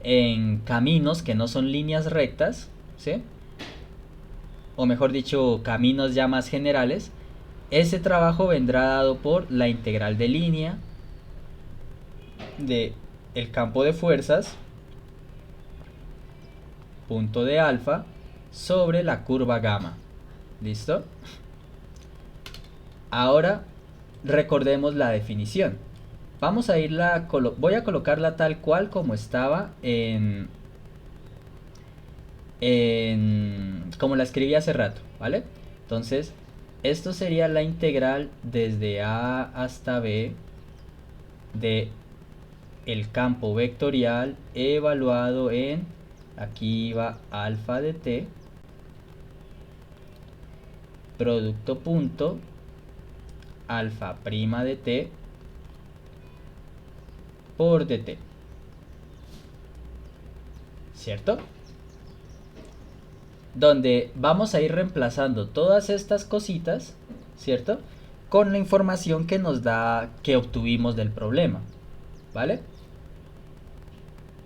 en caminos que no son líneas rectas, ¿sí? O mejor dicho, caminos ya más generales, ese trabajo vendrá dado por la integral de línea de el campo de fuerzas, punto de alfa, sobre la curva gamma. ¿Listo? Ahora recordemos la definición. Vamos a voy a colocarla tal cual como estaba como la escribí hace rato, ¿vale? Entonces, esto sería la integral desde A hasta B de el campo vectorial evaluado en, aquí va alfa de t, producto punto alfa prima de t por dt, ¿cierto? Donde vamos a ir reemplazando todas estas cositas, ¿cierto? Con la información que nos da, que obtuvimos del problema, ¿vale?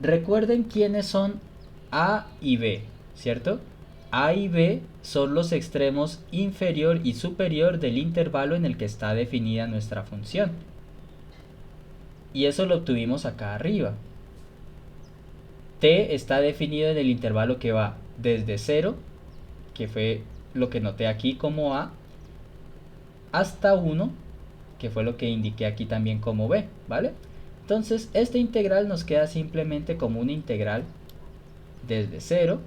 Recuerden quiénes son A y B, ¿cierto? A y B son los extremos inferior y superior del intervalo en el que está definida nuestra función. Y eso lo obtuvimos acá arriba. T está definido en el intervalo que va desde 0, que fue lo que noté aquí como A, hasta 1, que fue lo que indiqué aquí también como B, ¿vale? Entonces, esta integral nos queda simplemente como una integral desde 0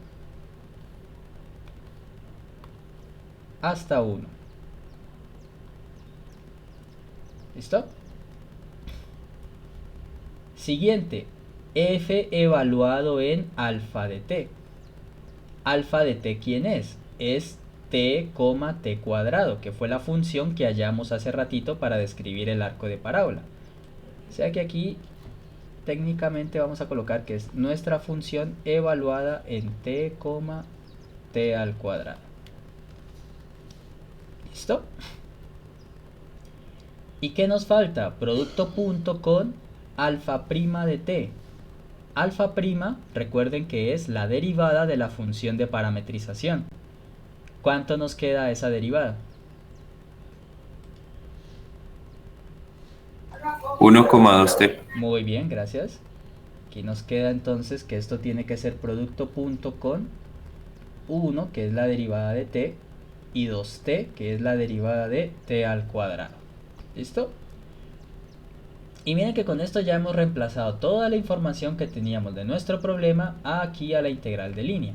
hasta 1. ¿Listo? Siguiente, f evaluado en alfa de t. Alfa de t, ¿quién es? Es t, t cuadrado, que fue la función que hallamos hace ratito para describir el arco de parábola. O sea que aquí técnicamente vamos a colocar que es nuestra función evaluada en t, t al cuadrado. ¿Listo? ¿Y qué nos falta? Producto punto con alfa prima de t. Alfa prima, recuerden que es la derivada de la función de parametrización. ¿Cuánto nos queda esa derivada? 1,2t. Muy bien, gracias. Aquí nos queda entonces que esto tiene que ser producto punto con 1, que es la derivada de t, y 2t, que es la derivada de t al cuadrado. ¿Listo? Y miren que con esto ya hemos reemplazado toda la información que teníamos de nuestro problema aquí a la integral de línea.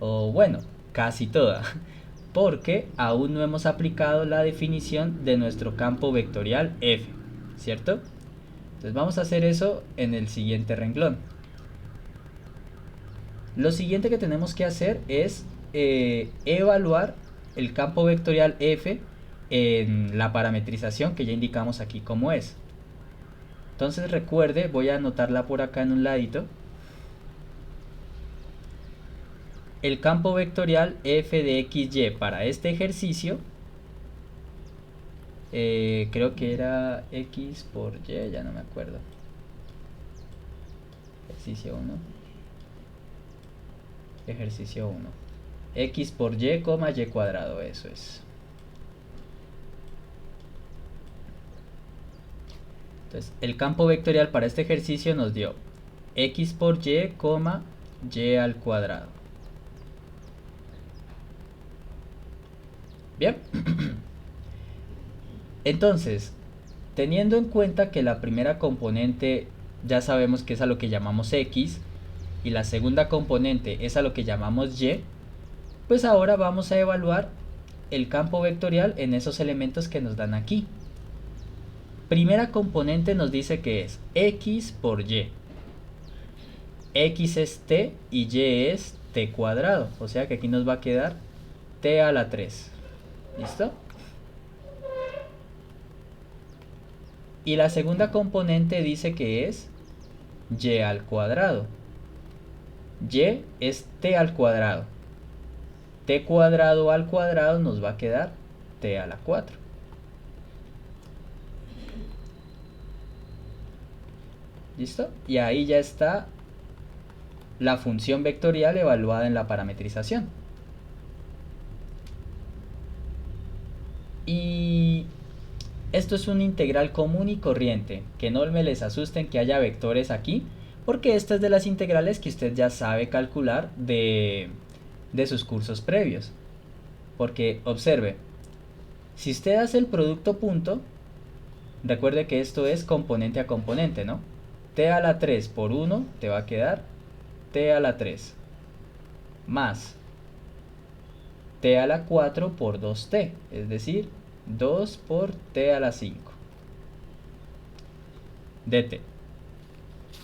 O bueno, casi toda, porque aún no hemos aplicado la definición de nuestro campo vectorial f, ¿cierto? Entonces vamos a hacer eso en el siguiente renglón. Lo siguiente que tenemos que hacer es evaluar el campo vectorial f en la parametrización que ya indicamos aquí como es. Entonces recuerde, voy a anotarla por acá en un ladito. El campo vectorial f de xy para este ejercicio Creo que era x por y, ya no me acuerdo. Ejercicio 1. Ejercicio 1. X por y, coma y cuadrado, eso es. Entonces, el campo vectorial para este ejercicio nos dio x por y, coma y al cuadrado. Bien. Entonces, teniendo en cuenta que la primera componente ya sabemos que es a lo que llamamos x y la segunda componente es a lo que llamamos y, pues ahora vamos a evaluar el campo vectorial en esos elementos que nos dan aquí. Primera componente nos dice que es x por y. X es t y y es t cuadrado, o sea que aquí nos va a quedar t a la 3. ¿Listo? Y la segunda componente dice que es y al cuadrado. Y es t al cuadrado. T cuadrado al cuadrado nos va a quedar t a la 4. ¿Listo? Y ahí ya está la función vectorial evaluada en la parametrización. Y esto es un integral común y corriente, que no me les asusten que haya vectores aquí, porque esta es de las integrales que usted ya sabe calcular de sus cursos previos. Porque observe, si usted hace el producto punto, recuerde que esto es componente a componente, ¿no? T a la 3 por 1 te va a quedar t a la 3 más t a la 4 por 2t, es decir, 2 por t a la 5 dt,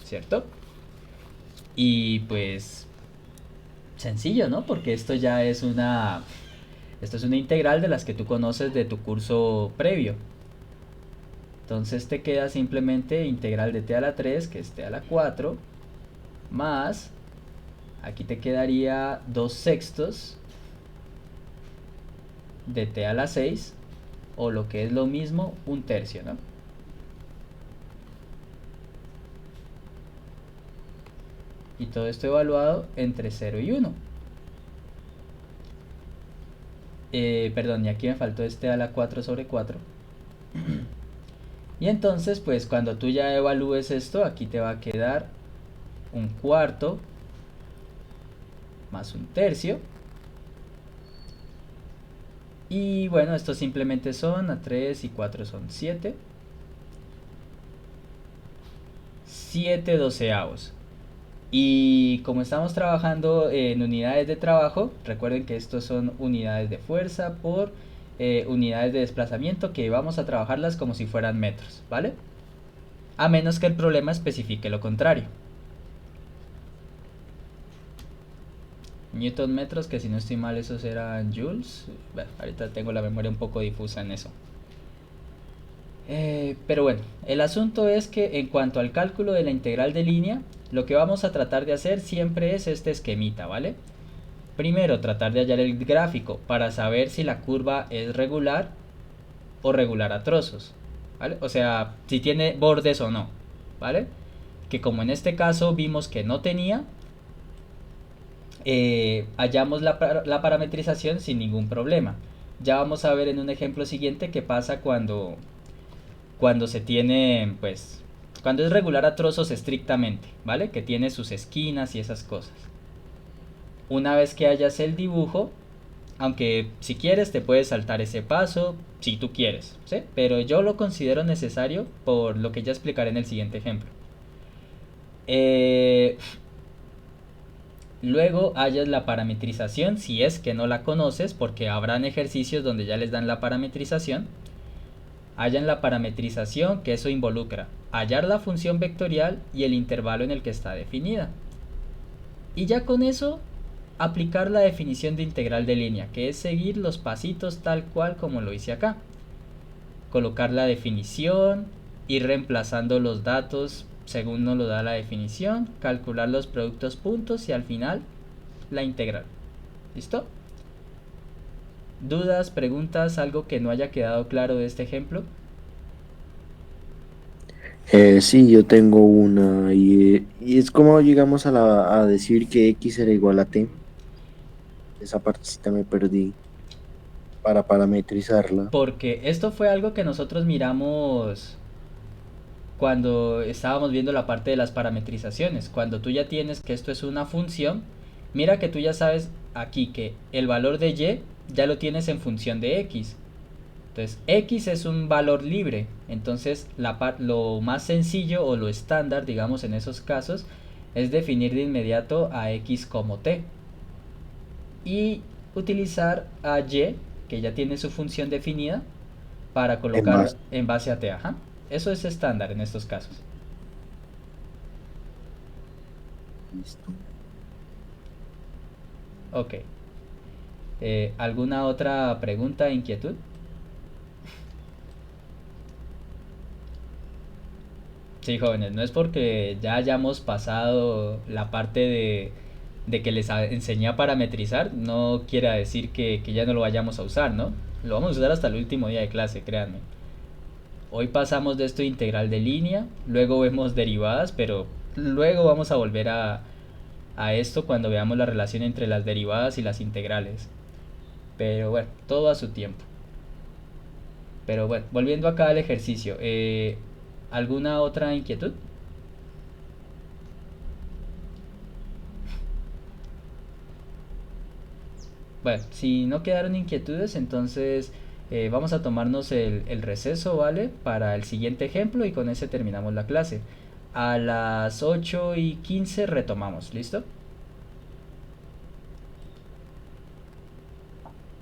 ¿cierto? Y pues sencillo, ¿no? Porque esto ya es una integral de las que tú conoces de tu curso previo. Entonces te queda simplemente integral de t a la 3, que es t a la 4, más, aquí te quedaría 2 sextos de t a la 6, o lo que es lo mismo, un tercio, ¿no? Y todo esto evaluado entre 0 y 1. Perdón, y aquí me faltó este a la 4 sobre 4. Y entonces, pues cuando tú ya evalúes esto, aquí te va a quedar un cuarto más un tercio. Y bueno, estos simplemente son a 3 y 4 son 7. 7 doceavos. Y como estamos trabajando en unidades de trabajo, recuerden que estos son unidades de fuerza por unidades de desplazamiento, que vamos a trabajarlas como si fueran metros, ¿vale? A menos que el problema especifique lo contrario. Newton metros, que si no estoy mal esos eran joules. Bueno, ahorita tengo la memoria un poco difusa en eso. Pero bueno, el asunto es que en cuanto al cálculo de la integral de línea, lo que vamos a tratar de hacer siempre es este esquemita, ¿vale? Primero, tratar de hallar el gráfico para saber si la curva es regular o regular a trozos, ¿vale? O sea, si tiene bordes o no, ¿vale? Que como en este caso vimos que no tenía, hallamos la parametrización sin ningún problema. Ya vamos a ver en un ejemplo siguiente qué pasa cuando se tiene, pues, cuando es regular a trozos estrictamente, ¿vale? Que tiene sus esquinas y esas cosas. Una vez que hayas el dibujo, aunque si quieres te puedes saltar ese paso, si tú quieres, ¿sí? Pero yo lo considero necesario por lo que ya explicaré en el siguiente ejemplo. Luego hallas la parametrización, si es que no la conoces, porque habrán ejercicios donde ya les dan la parametrización. Hallan la parametrización, que eso involucra hallar la función vectorial y el intervalo en el que está definida. Y ya con eso aplicar la definición de integral de línea, que es seguir los pasitos tal cual como lo hice acá. Colocar la definición, ir reemplazando los datos según nos lo da la definición, calcular los productos puntos y al final la integral. ¿Listo? ¿Dudas, preguntas, algo que no haya quedado claro de este ejemplo? Sí, yo tengo una y es como llegamos a decir que X era igual a T. Esa partecita me perdí para parametrizarla. Porque esto fue algo que nosotros miramos cuando estábamos viendo la parte de las parametrizaciones. Cuando tú ya tienes que esto es una función, mira que tú ya sabes aquí que el valor de y ya lo tienes en función de x. Entonces x es un valor libre. Entonces lo más sencillo o lo estándar, digamos en esos casos, es definir de inmediato a x como t. Y utilizar a y, que ya tiene su función definida, para En colocar base. en base a t. Ajá. Eso es estándar en estos casos. Listo. Ok. ¿Alguna otra pregunta, inquietud? Sí, jóvenes, no es porque ya hayamos pasado la parte de que les enseñé a parametrizar, no quiera decir que ya no lo vayamos a usar, ¿no? Lo vamos a usar hasta el último día de clase, créanme. Hoy pasamos de esto integral de línea, luego vemos derivadas, pero luego vamos a volver a esto cuando veamos la relación entre las derivadas y las integrales. Pero bueno, todo a su tiempo. Pero bueno, volviendo acá al ejercicio, ¿alguna otra inquietud? Bueno, si no quedaron inquietudes, entonces vamos a tomarnos el receso, ¿vale? Para el siguiente ejemplo y con ese terminamos la clase. A las 8:15 retomamos, ¿listo?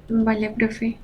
Vale, profe.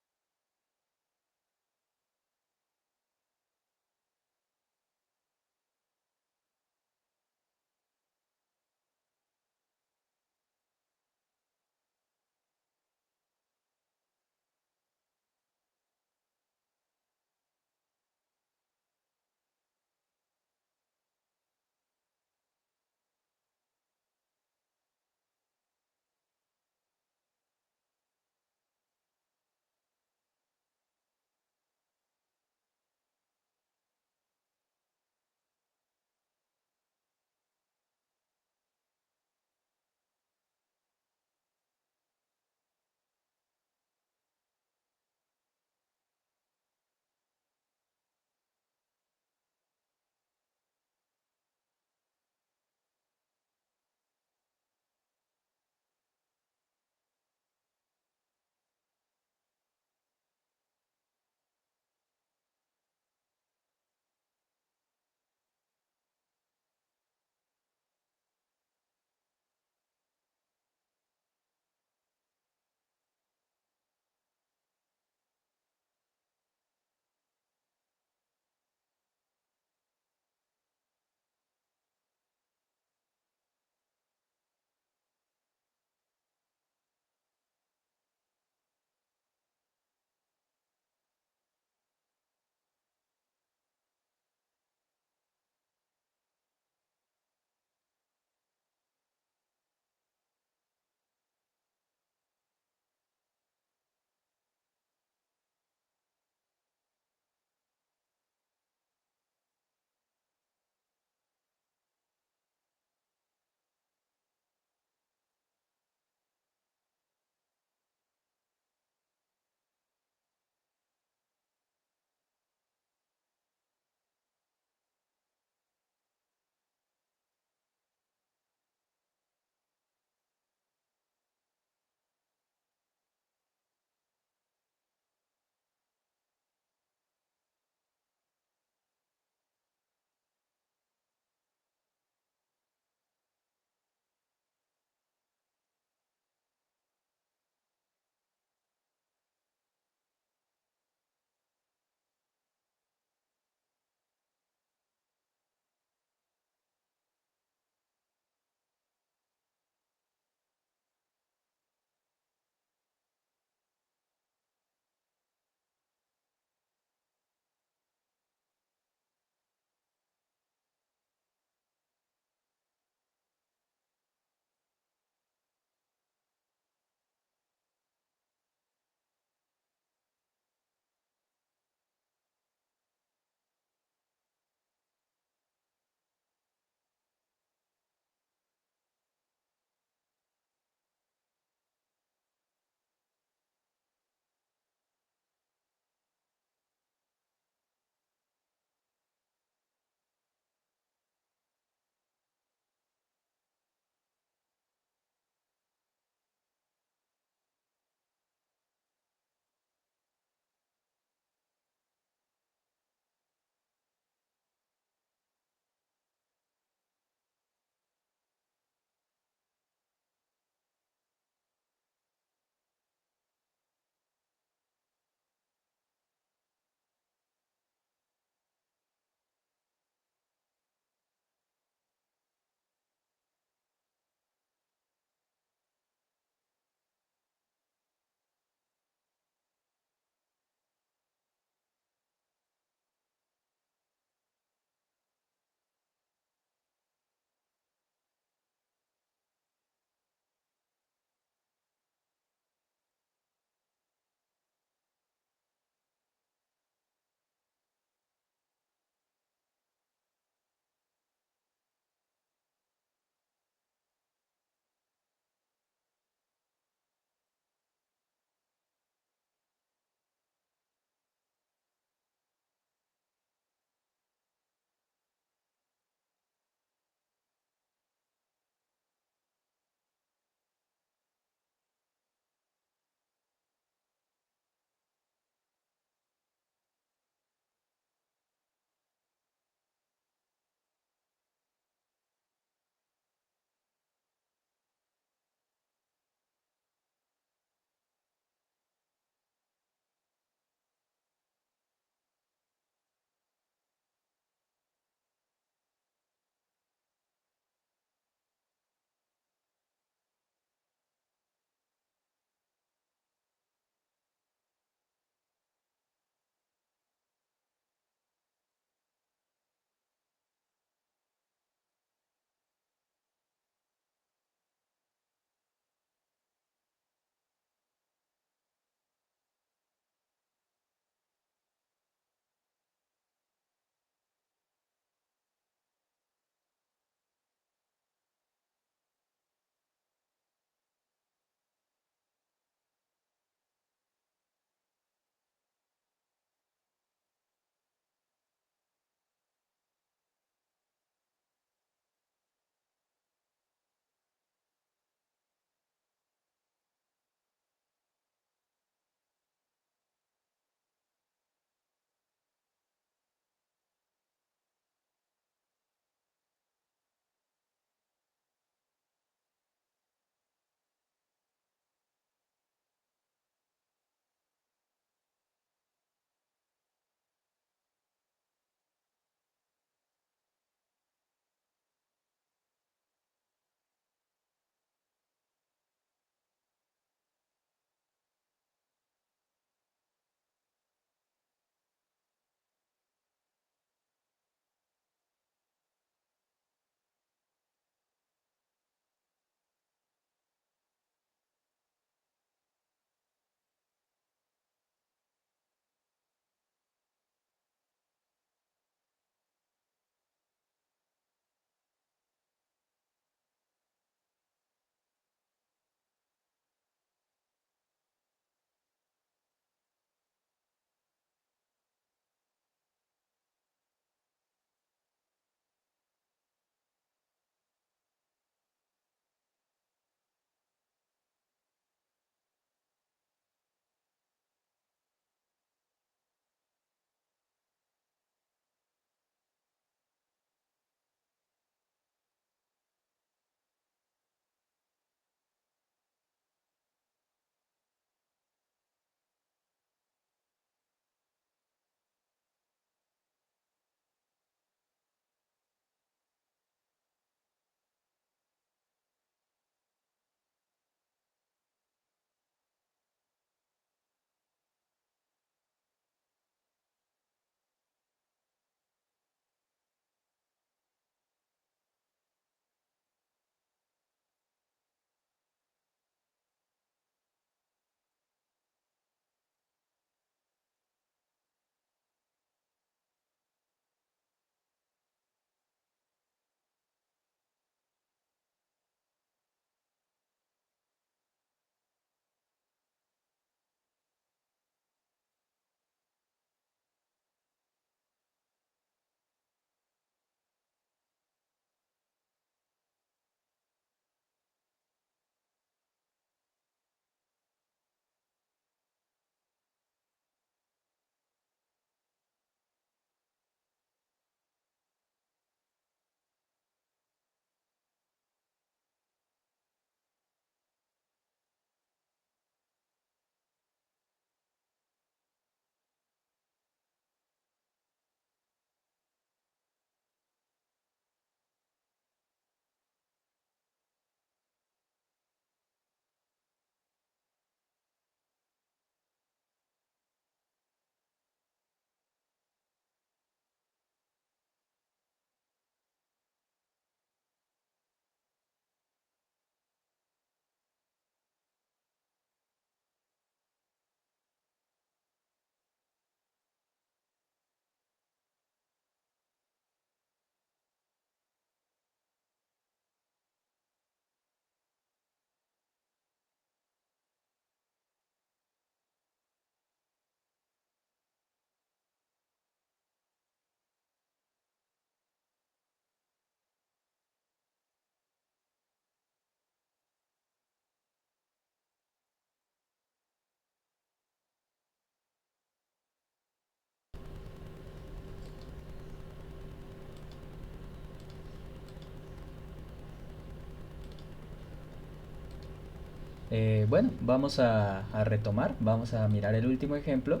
Bueno, vamos a retomar, vamos a mirar el último ejemplo.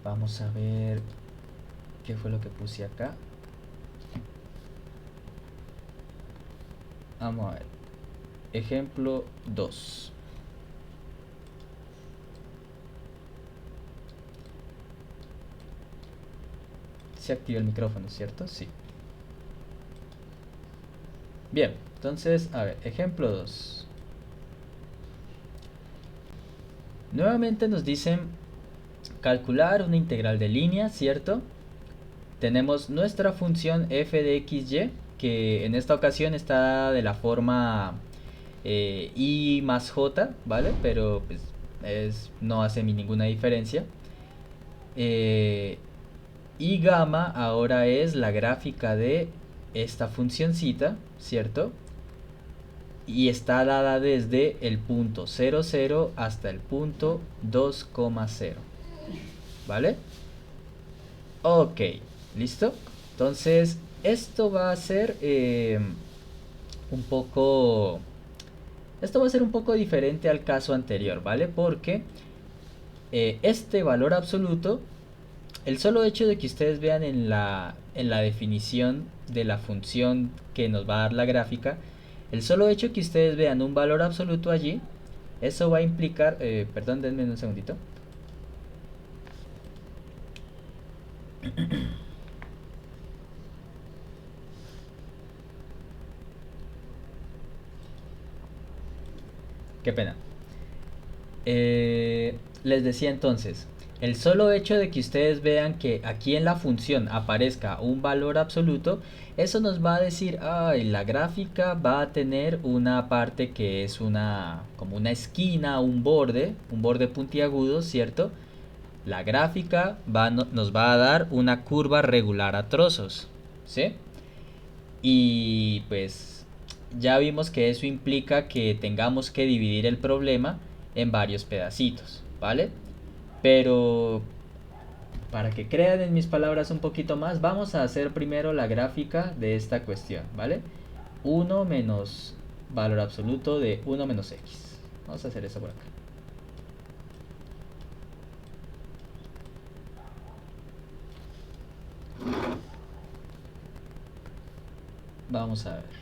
Vamos a ver qué fue lo que puse acá. Vamos a ver. Ejemplo 2. Se activa el micrófono, ¿cierto? Sí. Bien, entonces, a ver, ejemplo 2. Nuevamente nos dicen calcular una integral de línea, ¿cierto? Tenemos nuestra función f de xy, que en esta ocasión está de la forma i más j, ¿vale? Pero pues no hace ninguna diferencia. Y gamma ahora es la gráfica de esta funcioncita, ¿cierto? Y está dada desde el punto 0, 0 hasta el punto 2,0, ¿vale? Ok, ¿listo? Entonces, esto va a ser un poco... Esto va a ser un poco diferente al caso anterior, ¿vale? Porque este valor absoluto, el solo hecho de que ustedes vean en la definición de la función que nos va a dar la gráfica, el solo hecho que ustedes vean un valor absoluto allí, eso va a implicar... perdón, denme un segundito. Qué pena. Les decía entonces, el solo hecho de que ustedes vean que aquí en la función aparezca un valor absoluto, eso nos va a decir, ay, la gráfica va a tener una parte que es como una esquina, un borde puntiagudo, ¿cierto? La gráfica nos va a dar una curva regular a trozos, ¿sí? Y pues ya vimos que eso implica que tengamos que dividir el problema en varios pedacitos, ¿vale? Pero para que crean en mis palabras un poquito más, vamos a hacer primero la gráfica de esta cuestión, ¿vale? 1 menos valor absoluto de 1 menos x. Vamos a hacer eso por acá. Vamos a ver.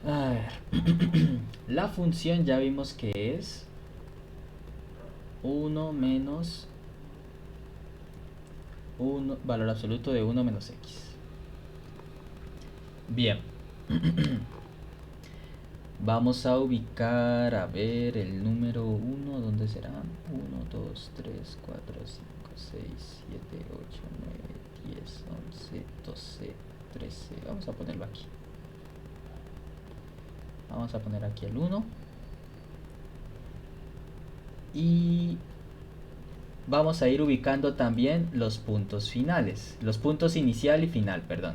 A ver. La función ya vimos que es 1 menos 1, valor absoluto de 1 menos x. Bien. Vamos a ubicar, a ver, el número 1, ¿dónde será? 1, 2, 3, 4, 5, 6, 7, 8, 9, 10, 11, 12, 13. Vamos a ponerlo aquí. Vamos a poner aquí el 1. Y vamos a ir ubicando también los puntos finales. Los puntos inicial y final, perdón.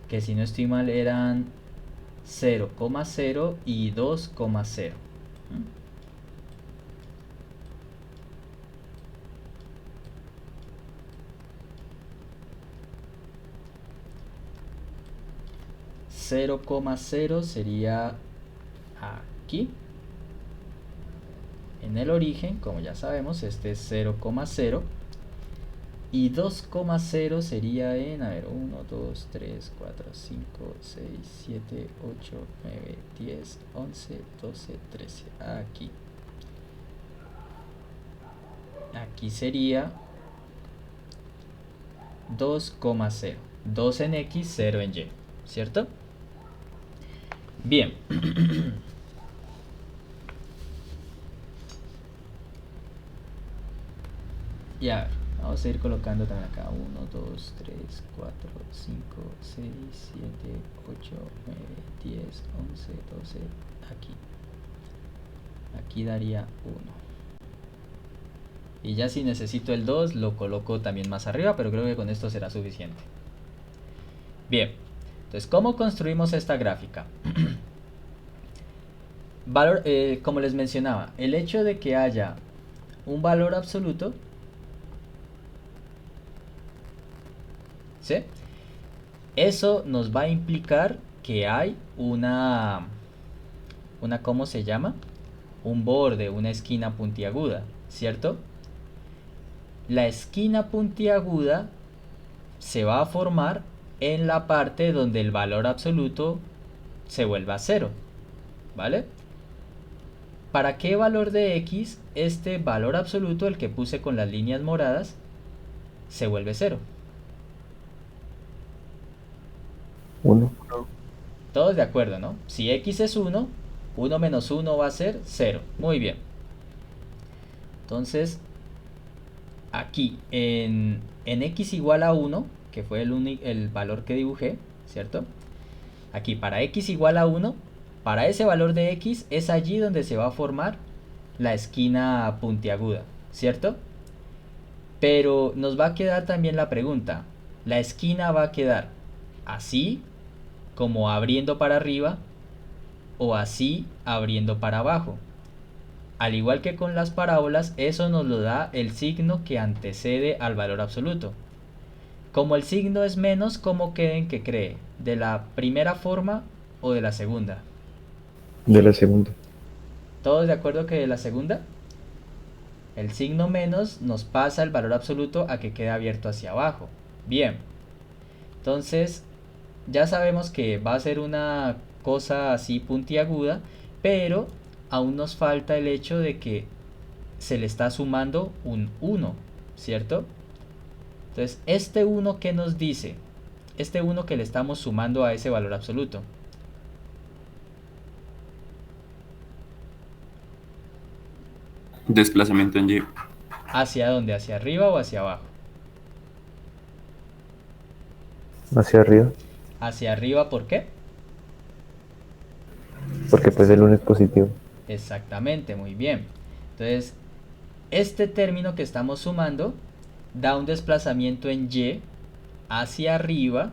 Que si no estoy mal eran 0,0 y 2,0. ¿Mm? 0,0 sería aquí. En el origen, como ya sabemos, este es 0,0. Y 2,0 sería en, a ver, 1, 2, 3, 4, 5, 6, 7, 8, 9, 10, 11, 12, 13. Aquí. Aquí sería 2,0. 2 en X, 0 en Y. ¿Cierto? Bien. Y a ver, vamos a ir colocando también acá 1, 2, 3, 4, 5, 6, 7, 8, 9, 10, 11, 12, aquí. Aquí daría 1. Y ya si necesito el 2 lo coloco también más arriba, pero creo que con esto será suficiente. Bien, entonces ¿cómo construimos esta gráfica? como les mencionaba, el hecho de que haya un valor absoluto, ¿sí? Eso nos va a implicar que hay ¿cómo se llama? Un borde, una esquina puntiaguda, ¿cierto? La esquina puntiaguda se va a formar en la parte donde el valor absoluto se vuelva a cero, ¿vale? ¿Para qué valor de x este valor absoluto, el que puse con las líneas moradas, se vuelve cero? 1. Todos de acuerdo, ¿no? Si x es 1, 1 menos 1 va a ser 0. Muy bien. Entonces, aquí en x igual a 1, que fue el valor que dibujé, ¿cierto? Aquí para x igual a 1, para ese valor de x es allí donde se va a formar la esquina puntiaguda, ¿cierto? Pero nos va a quedar también la pregunta, ¿la esquina va a quedar así, como abriendo para arriba, o así, abriendo para abajo? Al igual que con las parábolas, eso nos lo da el signo que antecede al valor absoluto. Como el signo es menos, ¿cómo creen que cree? ¿De la primera forma o de la segunda? De la segunda. ¿Todos de acuerdo que de la segunda? El signo menos nos pasa el valor absoluto a que quede abierto hacia abajo. Bien. Entonces, ya sabemos que va a ser una cosa así puntiaguda, pero aún nos falta el hecho de que se le está sumando un 1, ¿cierto? Entonces, este 1, ¿qué nos dice? Este 1 que le estamos sumando a ese valor absoluto. Desplazamiento en Y. ¿Hacia dónde? ¿Hacia arriba o hacia abajo? Hacia arriba. Hacia arriba, ¿por qué? Porque pues el 1 es positivo. Exactamente, muy bien. Entonces, este término que estamos sumando da un desplazamiento en Y hacia arriba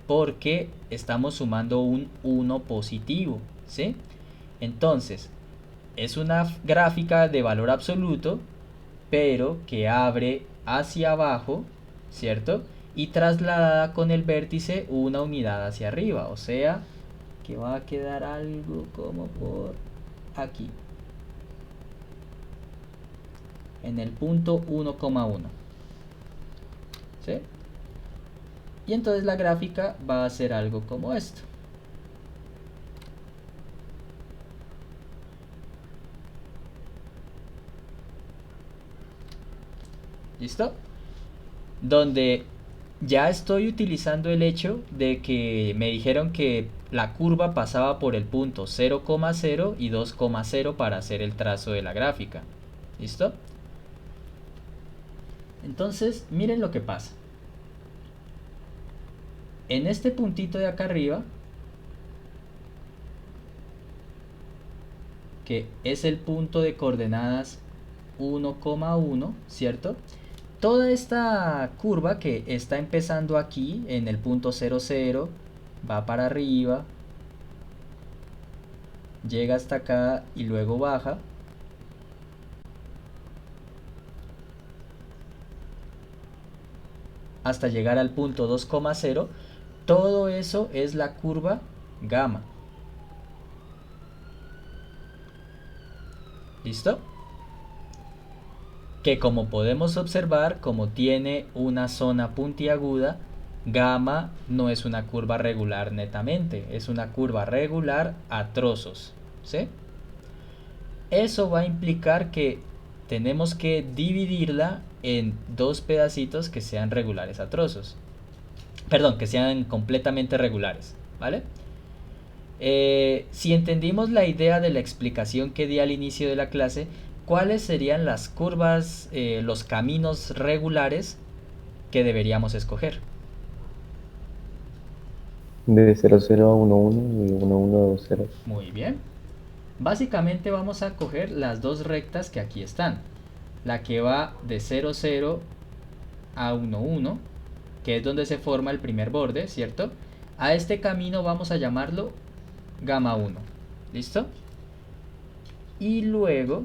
porque estamos sumando un 1 positivo, ¿sí? Entonces, es una gráfica de valor absoluto, pero que abre hacia abajo, ¿cierto? Y trasladada con el vértice una unidad hacia arriba, o sea, que va a quedar algo como por aquí, en el punto 1,1, ¿sí? Y entonces la gráfica va a ser algo como esto. ¿Listo? Donde ya estoy utilizando el hecho de que me dijeron que la curva pasaba por el punto 0,0 y 2,0 para hacer el trazo de la gráfica. ¿Listo? Entonces, miren lo que pasa. En este puntito de acá arriba, que es el punto de coordenadas 1,1, ¿cierto? Toda esta curva que está empezando aquí en el punto 0,0 va para arriba, llega hasta acá y luego baja. Hasta llegar al punto 2,0. Todo eso es la curva gamma. ¿Listo? Que como podemos observar, como tiene una zona puntiaguda, gamma no es una curva regular netamente, es una curva regular a trozos, ¿sí? Eso va a implicar que tenemos que dividirla en dos pedacitos que sean regulares a trozos. Perdón, que sean completamente regulares, ¿vale? Si entendimos la idea de la explicación que di al inicio de la clase, ¿cuáles serían las curvas, los caminos regulares que deberíamos escoger? De 0,0 a 1,1 y 1,1 a 2,0. Muy bien. Básicamente vamos a coger las dos rectas que aquí están. La que va de 0,0 a 1,1, que es donde se forma el primer borde, ¿cierto? A este camino vamos a llamarlo gamma 1. ¿Listo? Y luego,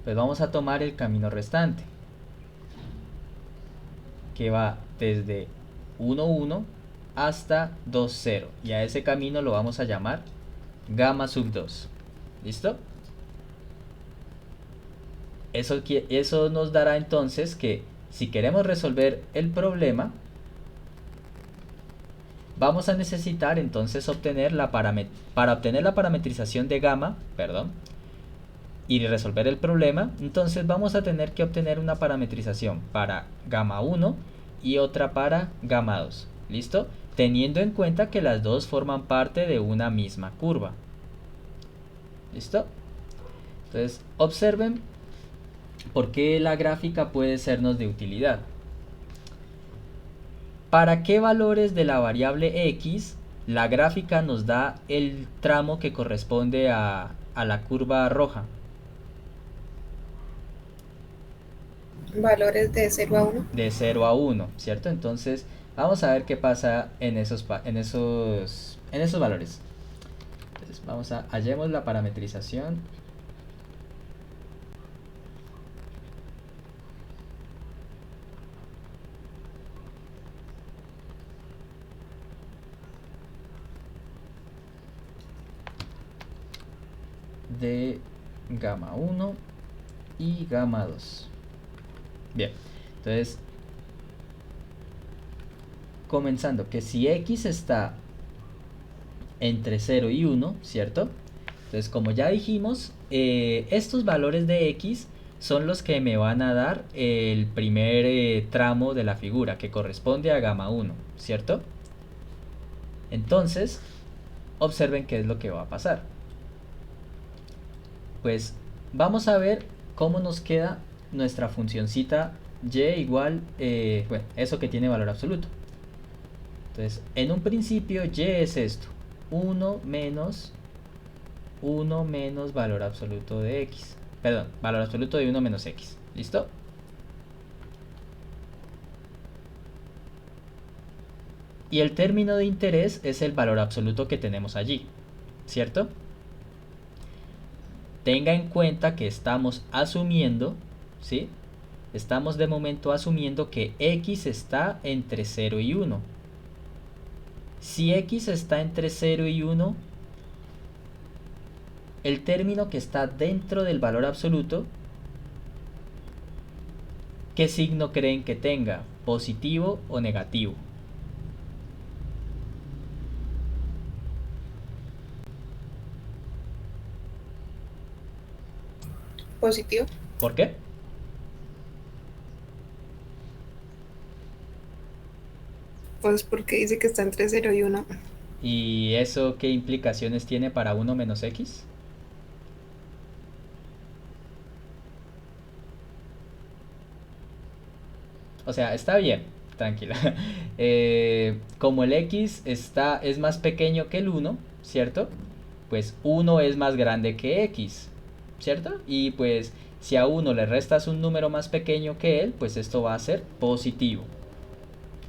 pues vamos a tomar el camino restante, que va desde 1, 1 hasta 2, 0. Y a ese camino lo vamos a llamar gamma sub 2. ¿Listo? Eso nos dará entonces que si queremos resolver el problema, vamos a necesitar entonces obtener para obtener la parametrización de gamma, y resolver el problema, entonces vamos a tener que obtener una parametrización para gamma 1 y otra para gamma 2. ¿Listo? Teniendo en cuenta que las dos forman parte de una misma curva. ¿Listo? Entonces, observen por qué la gráfica puede sernos de utilidad. ¿Para qué valores de la variable x la gráfica nos da el tramo que corresponde a la curva roja? Valores de 0 a 1. De 0 a 1, ¿cierto? Entonces, vamos a ver qué pasa en esos valores. Entonces, hallemos la parametrización. De gamma 1 y gamma 2. Bien, entonces comenzando que si x está entre 0 y 1, ¿cierto? Entonces, como ya dijimos, estos valores de x son los que me van a dar el primer tramo de la figura, que corresponde a gamma 1, ¿cierto? Entonces, observen qué es lo que va a pasar. Pues vamos a ver cómo nos queda nuestra funcioncita y igual, bueno, eso que tiene valor absoluto. Entonces, en un principio y es esto, 1 menos valor absoluto de x. Perdón, valor absoluto de 1 menos x. ¿Listo? Y el término de interés es el valor absoluto que tenemos allí, ¿cierto? Tenga en cuenta que estamos asumiendo, ¿sí? Estamos de momento asumiendo que x está entre 0 y 1. Si x está entre 0 y 1, el término que está dentro del valor absoluto, ¿qué signo creen que tenga? ¿Positivo o negativo? Positivo. ¿Por qué? Pues porque dice que está entre 0 y 1. ¿Y eso qué implicaciones tiene para 1 menos x? O sea, está bien, tranquila. Como el x es más pequeño que el 1, ¿cierto? Pues 1 es más grande que x, ¿cierto? Y pues si a 1 le restas un número más pequeño que él, pues esto va a ser positivo.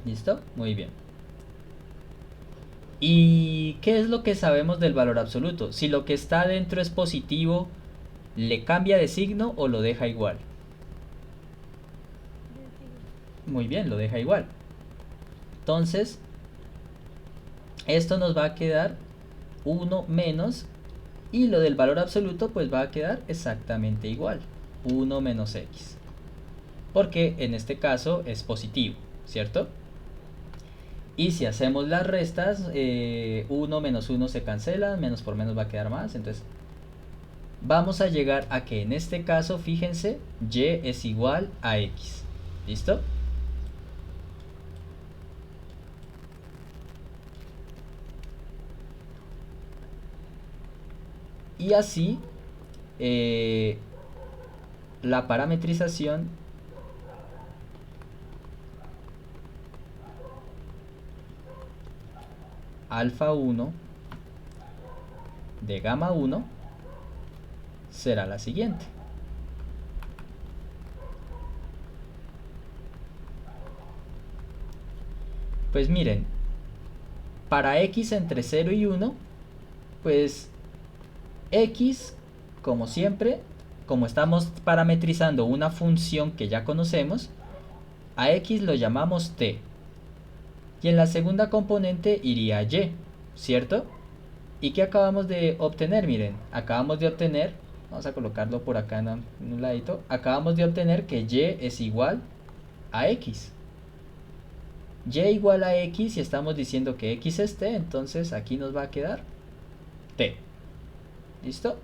¿Listo? Muy bien. ¿Y qué es lo que sabemos del valor absoluto? Si lo que está dentro es positivo, ¿le cambia de signo o lo deja igual? Muy bien, lo deja igual. Entonces, esto nos va a quedar 1 menos, y lo del valor absoluto pues va a quedar exactamente igual, 1 menos x. Porque en este caso es positivo, ¿cierto? Y si hacemos las restas, 1 menos 1 se cancela, menos por menos va a quedar más. Entonces vamos a llegar a que en este caso, fíjense, y es igual a x. ¿Listo? Y así la parametrización alfa 1 de gamma 1 será la siguiente. Pues miren, para x entre 0 y 1, pues X, como siempre, como estamos parametrizando una función que ya conocemos, a X lo llamamos T. Y en la segunda componente iría Y, ¿cierto? ¿Y qué acabamos de obtener? Miren, acabamos de obtener, vamos a colocarlo por acá en un ladito, acabamos de obtener que Y es igual a X. Y igual a X y estamos diciendo que X es T, entonces aquí nos va a quedar T. ¿Listo?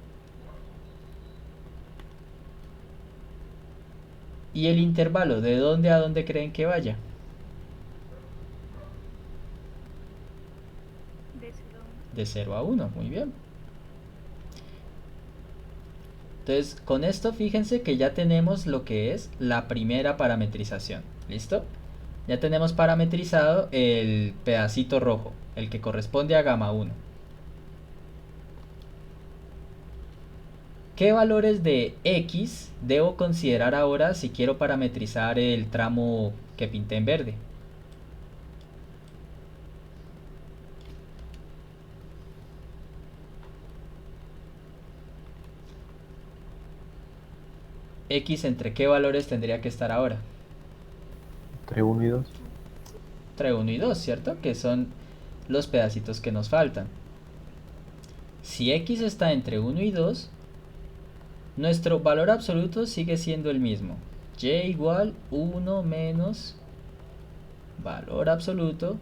¿Y el intervalo de dónde a dónde creen que vaya? De 0 a 1, muy bien. Entonces, con esto fíjense que ya tenemos lo que es la primera parametrización. ¿Listo? Ya tenemos parametrizado el pedacito rojo, el que corresponde a gamma 1. ¿Qué valores de X debo considerar ahora si quiero parametrizar el tramo que pinté en verde? X entre qué valores tendría que estar ahora? Entre 1 y 2. Entre 1 y 2, ¿cierto? Que son los pedacitos que nos faltan. Si X está entre 1 y 2, nuestro valor absoluto sigue siendo el mismo. Y igual 1 menos valor absoluto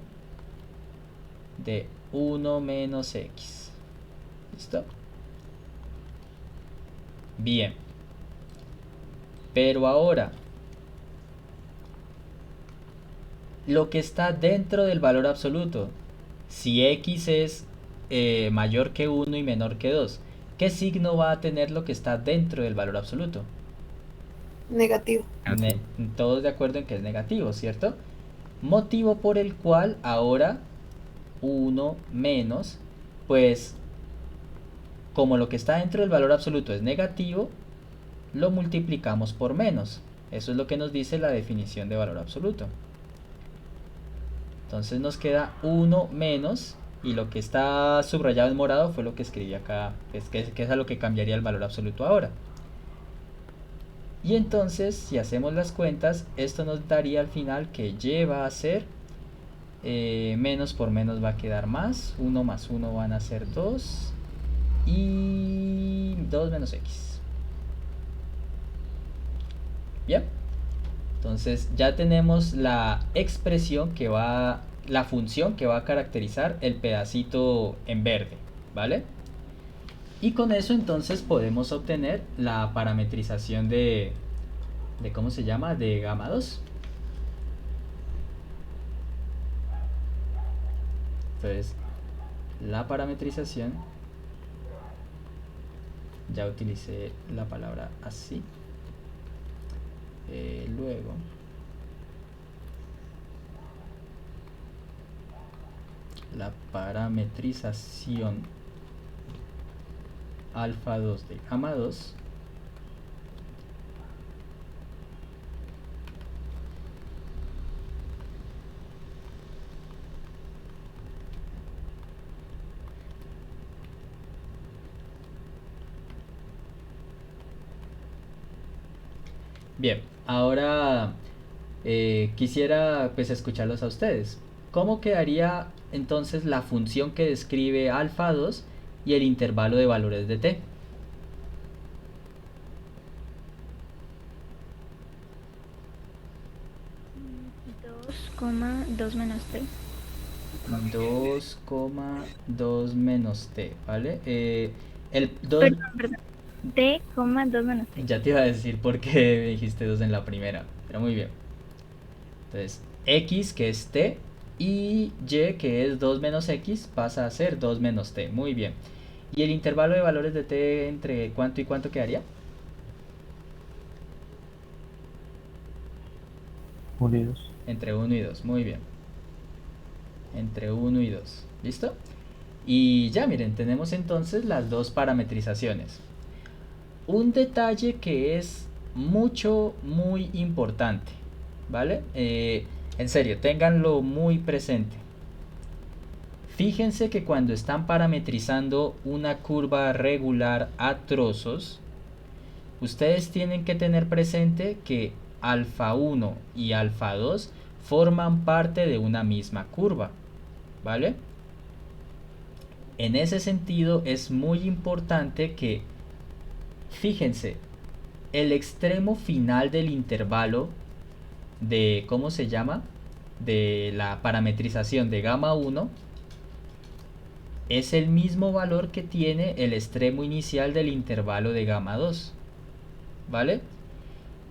de 1 menos X. ¿Listo? Bien. Pero ahora, lo que está dentro del valor absoluto, si X es mayor que 1 y menor que 2, ¿qué signo va a tener lo que está dentro del valor absoluto? Negativo. Todos de acuerdo en que es negativo, ¿cierto? Motivo por el cual ahora 1 menos, pues como lo que está dentro del valor absoluto es negativo, lo multiplicamos por menos. Eso es lo que nos dice la definición de valor absoluto. Entonces nos queda 1 menos, y lo que está subrayado en morado fue lo que escribí acá, que es a lo que cambiaría el valor absoluto ahora. Y entonces, si hacemos las cuentas, esto nos daría al final que Y va a ser menos por menos va a quedar más, 1 más 1 van a ser 2, y 2 menos X. Bien, entonces ya tenemos la expresión que va, la función que va a caracterizar el pedacito en verde, ¿vale? Y con eso entonces podemos obtener la parametrización de ¿cómo se llama? De gamma 2. Entonces, la parametrización, ya utilicé la palabra así. Luego la parametrización alfa 2 de gamma 2 Bien, ahora quisiera pues escucharlos a ustedes. ¿Cómo quedaría entonces la función que describe alfa 2 y el intervalo de valores de t? Coma 2 menos t. 2,2 menos t, ¿vale? El 2... Perdón. T, 2 menos t. Ya te iba a decir por qué me dijiste 2 en la primera, pero muy bien. Entonces, x que es t y y que es 2 menos x pasa a ser 2 menos t, muy bien. ¿Y el intervalo de valores de t entre cuánto y cuánto quedaría? 1 y 2. Entre 1 y 2, muy bien. Entre 1 y 2, ¿listo? Y ya miren, tenemos entonces las dos parametrizaciones. Un detalle que es muy importante, ¿vale? En serio, ténganlo muy presente. Fíjense que cuando están parametrizando una curva regular a trozos, ustedes tienen que tener presente que alfa 1 y alfa 2 forman parte de una misma curva, ¿vale? En ese sentido es muy importante que, fíjense, el extremo final del intervalo de, ¿cómo se llama? De la parametrización de gamma 1 es el mismo valor que tiene el extremo inicial del intervalo de gamma 2, ¿vale?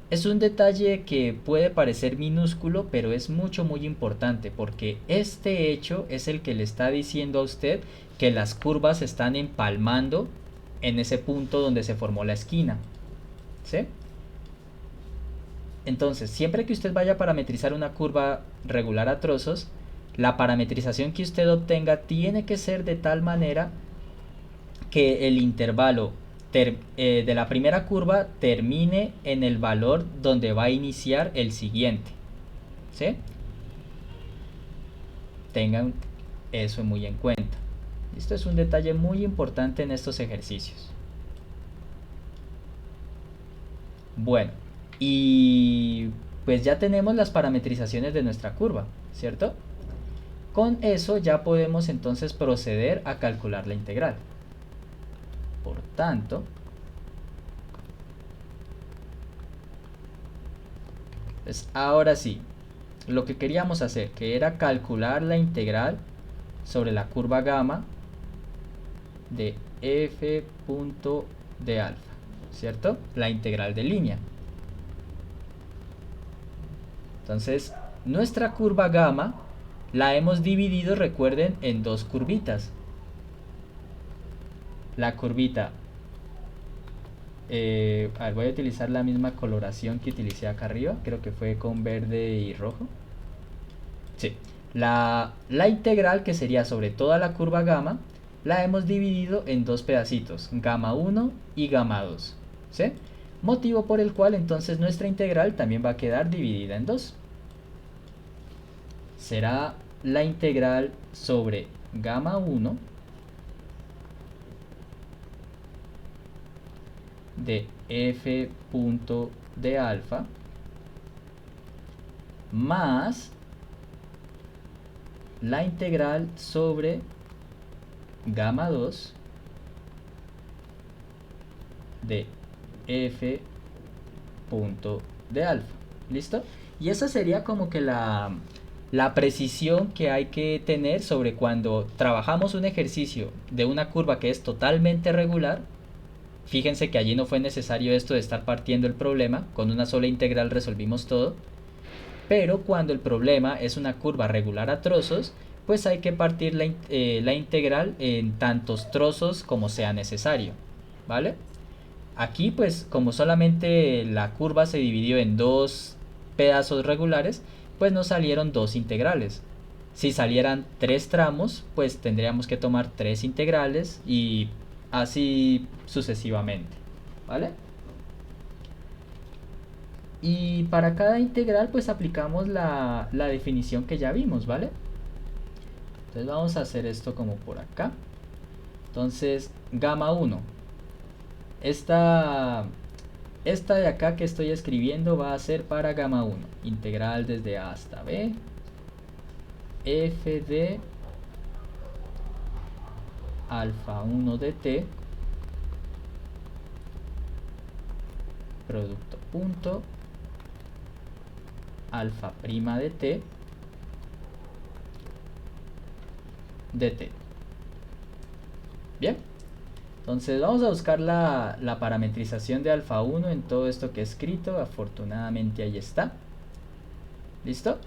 Es un detalle que puede parecer minúsculo, pero es muy importante, porque este hecho es el que le está diciendo a usted que las curvas están empalmando en ese punto donde se formó la esquina, ¿sí? Entonces, siempre que usted vaya a parametrizar una curva regular a trozos, la parametrización que usted obtenga tiene que ser de tal manera que el intervalo de la primera curva termine en el valor donde va a iniciar el siguiente, ¿sí? Tengan eso muy en cuenta. Esto es un detalle muy importante en estos ejercicios. Bueno, y pues ya tenemos las parametrizaciones de nuestra curva, ¿cierto? Con eso ya podemos entonces proceder a calcular la integral. Por tanto, pues ahora sí, lo que queríamos hacer, que era calcular la integral sobre la curva gamma de f punto de alfa, ¿cierto? La integral de línea. Entonces, nuestra curva gamma la hemos dividido, recuerden, en dos curvitas. La curvita, voy a utilizar la misma coloración que utilicé acá arriba, creo que fue con verde y rojo. Sí, la integral, que sería sobre toda la curva gamma, la hemos dividido en dos pedacitos, gamma 1 y gamma 2, ¿sí? Motivo por el cual entonces nuestra integral también va a quedar dividida en dos. Será la integral sobre gamma 1 de f punto de alfa más la integral sobre gamma 2 de f punto de alfa. ¿Listo? Y esa sería como que la precisión que hay que tener sobre cuando trabajamos un ejercicio de una curva que es totalmente regular. Fíjense que allí no fue necesario esto de estar partiendo el problema, con una sola integral resolvimos todo. Pero cuando el problema es una curva regular a trozos, pues hay que partir la integral en tantos trozos como sea necesario, ¿vale? Aquí pues como solamente la curva se dividió en dos pedazos regulares, pues nos salieron dos integrales. Si salieran tres tramos, pues tendríamos que tomar tres integrales y así sucesivamente, ¿vale? Y para cada integral pues aplicamos la definición que ya vimos, ¿vale? Entonces vamos a hacer esto como por acá. Entonces gamma 1, esta de acá que estoy escribiendo va a ser para gamma 1, integral desde A hasta B, f de alfa 1 de t, producto punto, alfa prima de t, de t. Bien, entonces vamos a buscar la parametrización de alfa 1 en todo esto que he escrito. Afortunadamente ahí está. ¿Listo?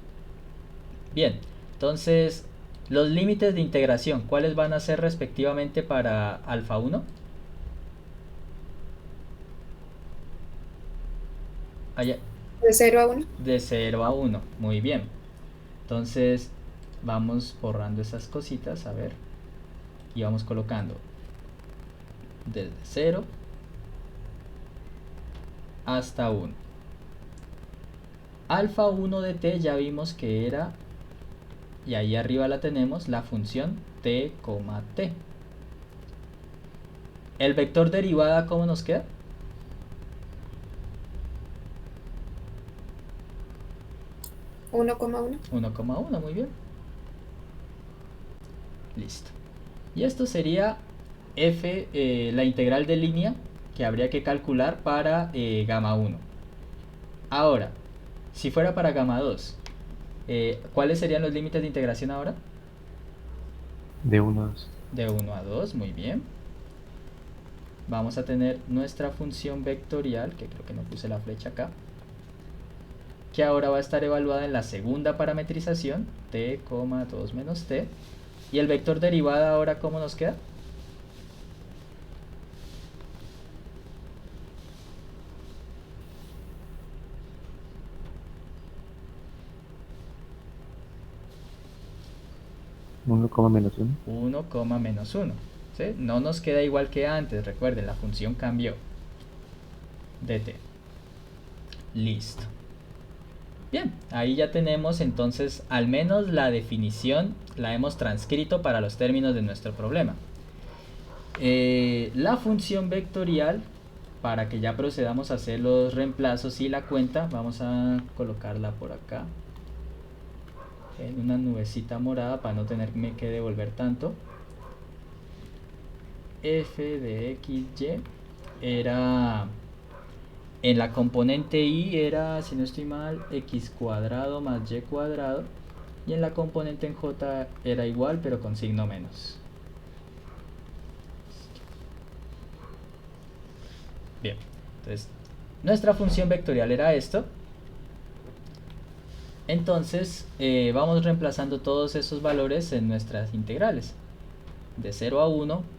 Bien, entonces los límites de integración, ¿cuáles van a ser respectivamente para alfa 1? Allá. De 0 a 1. De 0 a 1, muy bien. Entonces vamos borrando esas cositas, a ver, y vamos colocando desde 0 hasta 1. Alfa 1 de t ya vimos que era, y ahí arriba la tenemos, la función t, t. El vector derivada, ¿cómo nos queda? Uno coma uno. 1,1, muy bien. Listo. Y esto sería f, la integral de línea que habría que calcular para gamma 1. Ahora, si fuera para gamma 2, ¿cuáles serían los límites de integración ahora? De 1 a 2. De 1 a 2, muy bien. Vamos a tener nuestra función vectorial, que creo que no puse la flecha acá, que ahora va a estar evaluada en la segunda parametrización, t, 2 menos t. Y el vector derivada ahora, ¿cómo nos queda? Uno coma menos 1. 1, menos 1. ¿Sí? No nos queda igual que antes, recuerden, la función cambió. dt. Listo. Bien, ahí ya tenemos entonces al menos la definición, la hemos transcrito para los términos de nuestro problema. La función vectorial, para que ya procedamos a hacer los reemplazos y la cuenta, vamos a colocarla por acá en una nubecita morada para no tenerme que devolver tanto. F de x, y era, en la componente y era, si no estoy mal, x cuadrado más y cuadrado, y en la componente en j era igual pero con signo menos. Bien, entonces nuestra función vectorial era esto. Entonces vamos reemplazando todos esos valores en nuestras integrales de 0 a 1.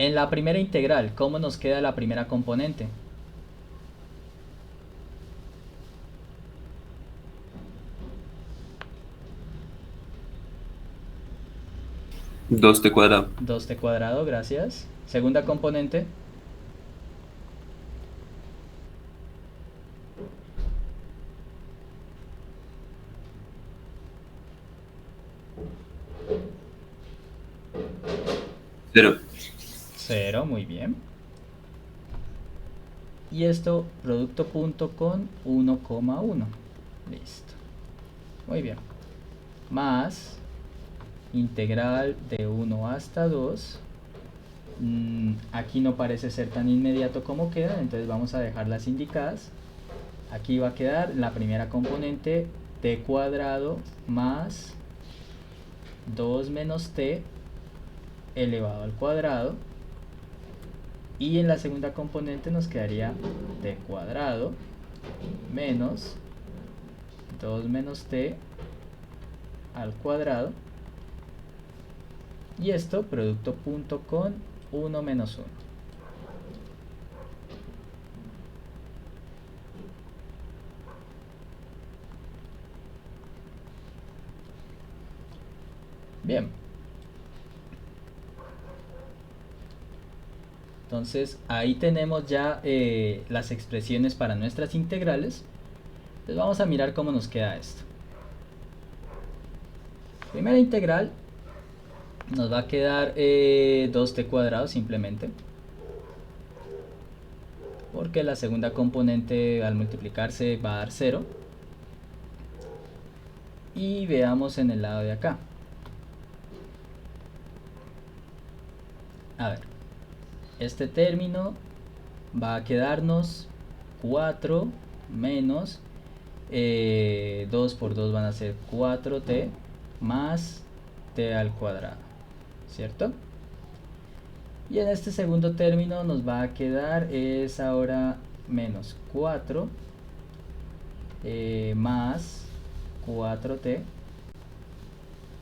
En la primera integral, ¿cómo nos queda la primera componente? Dos t cuadrado. 2t cuadrado, gracias. Segunda componente. Cero. 0, muy bien. Y esto, producto punto con 1,1. Listo. Muy bien. Más integral de 1 hasta 2. Aquí no parece ser tan inmediato como queda, entonces vamos a dejarlas indicadas. Aquí va a quedar la primera componente t cuadrado más 2 menos t elevado al cuadrado. Y en la segunda componente nos quedaría t cuadrado menos 2 menos t al cuadrado. Y esto, producto punto con 1 menos 1. Bien. Entonces ahí tenemos ya las expresiones para nuestras integrales. Entonces vamos a mirar cómo nos queda esto. Primera integral nos va a quedar 2t cuadrado simplemente, porque la segunda componente al multiplicarse va a dar 0. Y veamos en el lado de acá. A ver, este término va a quedarnos 4 menos 2 por 2 van a ser 4t más t al cuadrado, ¿cierto? Y en este segundo término nos va a quedar es ahora menos 4 más 4t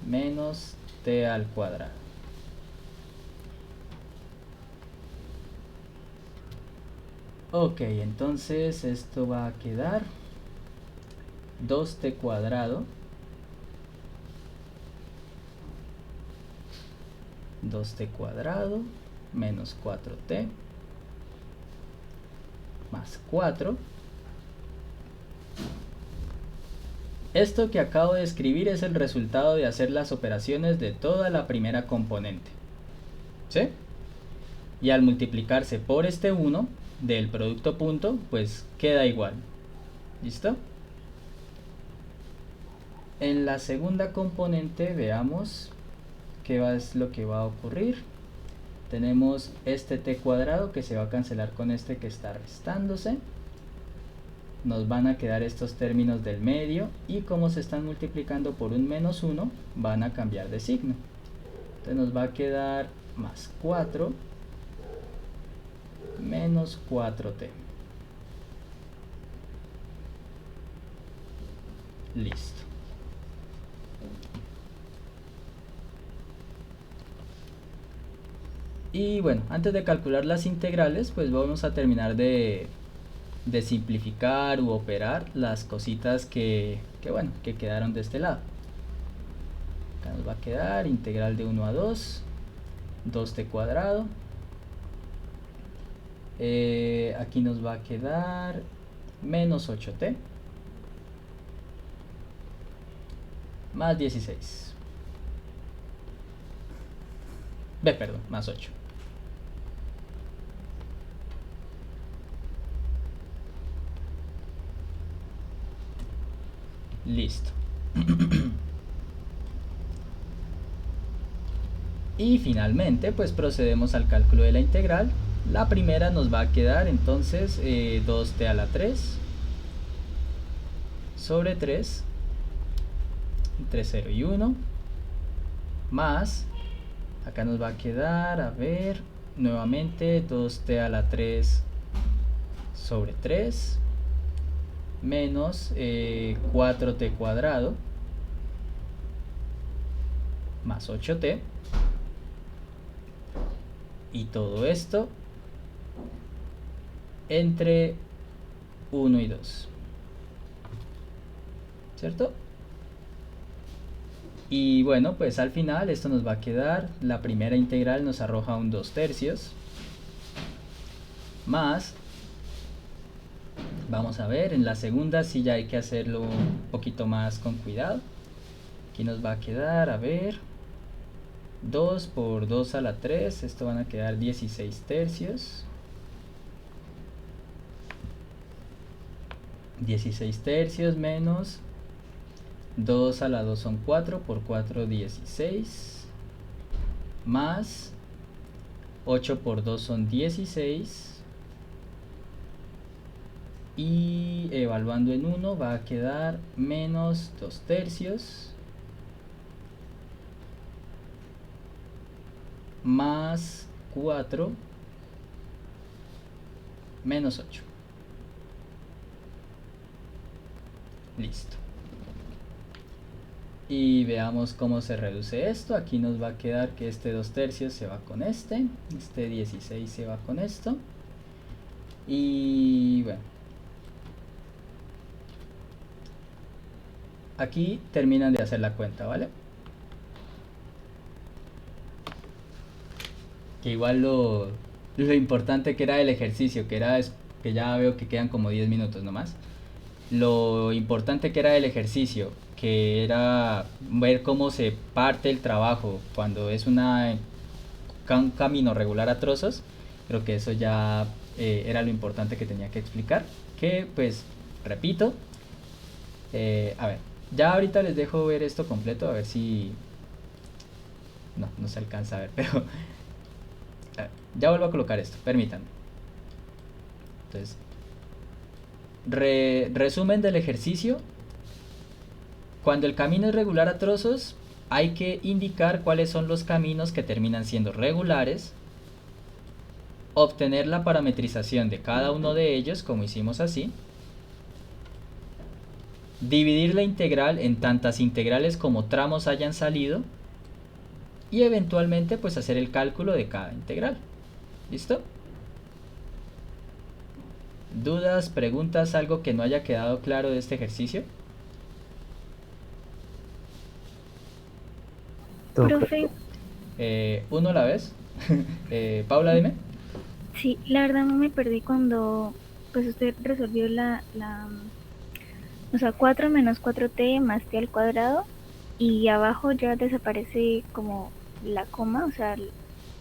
menos t al cuadrado. Ok, entonces esto va a quedar 2t cuadrado menos 4t más 4 Esto que acabo de escribir es el resultado de hacer las operaciones de toda la primera componente. ¿Sí? Y al multiplicarse por este 1 del producto punto, pues queda igual. ¿Listo? En la segunda componente veamos qué es lo que va a ocurrir. Tenemos este t cuadrado que se va a cancelar con este que está restándose. Nos van a quedar estos términos del medio y como se están multiplicando por un menos 1 van a cambiar de signo. Entonces nos va a quedar más 4 menos 4t. Listo. Y bueno, antes de calcular las integrales, pues vamos a terminar de simplificar u operar las cositas que quedaron de este lado. Acá nos va a quedar integral de 1 a 2, 2t cuadrado. Aquí nos va a quedar menos 8t más 16. Perdón, más 8. Listo. Y finalmente pues procedemos al cálculo de la integral. La primera nos va a quedar entonces 2t a la 3 sobre 3 entre 0 y 1 más, acá nos va a quedar, a ver, nuevamente 2t a la 3 sobre 3 menos 4t cuadrado más 8t, y todo esto entre 1 y 2, ¿cierto? Y bueno, pues al final esto nos va a quedar, la primera integral nos arroja un 2/3 más, vamos a ver, en la segunda sí ya hay que hacerlo un poquito más con cuidado. Aquí nos va a quedar, a ver, 2 por 2 a la 3, esto van a quedar 16/3. 16/3 menos 2 a la 2 son 4, por 4 16, más 8 por 2 son 16, y evaluando en 1 va a quedar menos 2/3 más 4 menos 8. Listo. Y veamos cómo se reduce esto. Aquí nos va a quedar que este 2/3 se va con este 16 se va con esto, y bueno, aquí terminan de hacer la cuenta, ¿vale? Que igual lo importante que era el ejercicio, que ya veo que quedan como 10 minutos nomás. Lo importante que era el ejercicio, que era ver cómo se parte el trabajo cuando es un camino regular a trozos. Creo que eso ya era lo importante que tenía que explicar. Que pues, repito, a ver, ya ahorita les dejo ver esto completo, a ver si... No se alcanza a ver, pero... A ver, ya vuelvo a colocar esto, permítanme. Entonces, resumen del ejercicio. Cuando el camino es regular a trozos, hay que indicar cuáles son los caminos que terminan siendo regulares, obtener la parametrización de cada uno de ellos, como hicimos así, dividir la integral en tantas integrales como tramos hayan salido, y eventualmente pues hacer el cálculo de cada integral. ¿Listo? ¿Dudas, preguntas, algo que no haya quedado claro de este ejercicio? Profe, Uno a la vez. Paula, dime. sí, la verdad no me perdí cuando pues usted resolvió O sea, 4 menos 4t más t al cuadrado. Y abajo ya desaparece como la coma, o sea,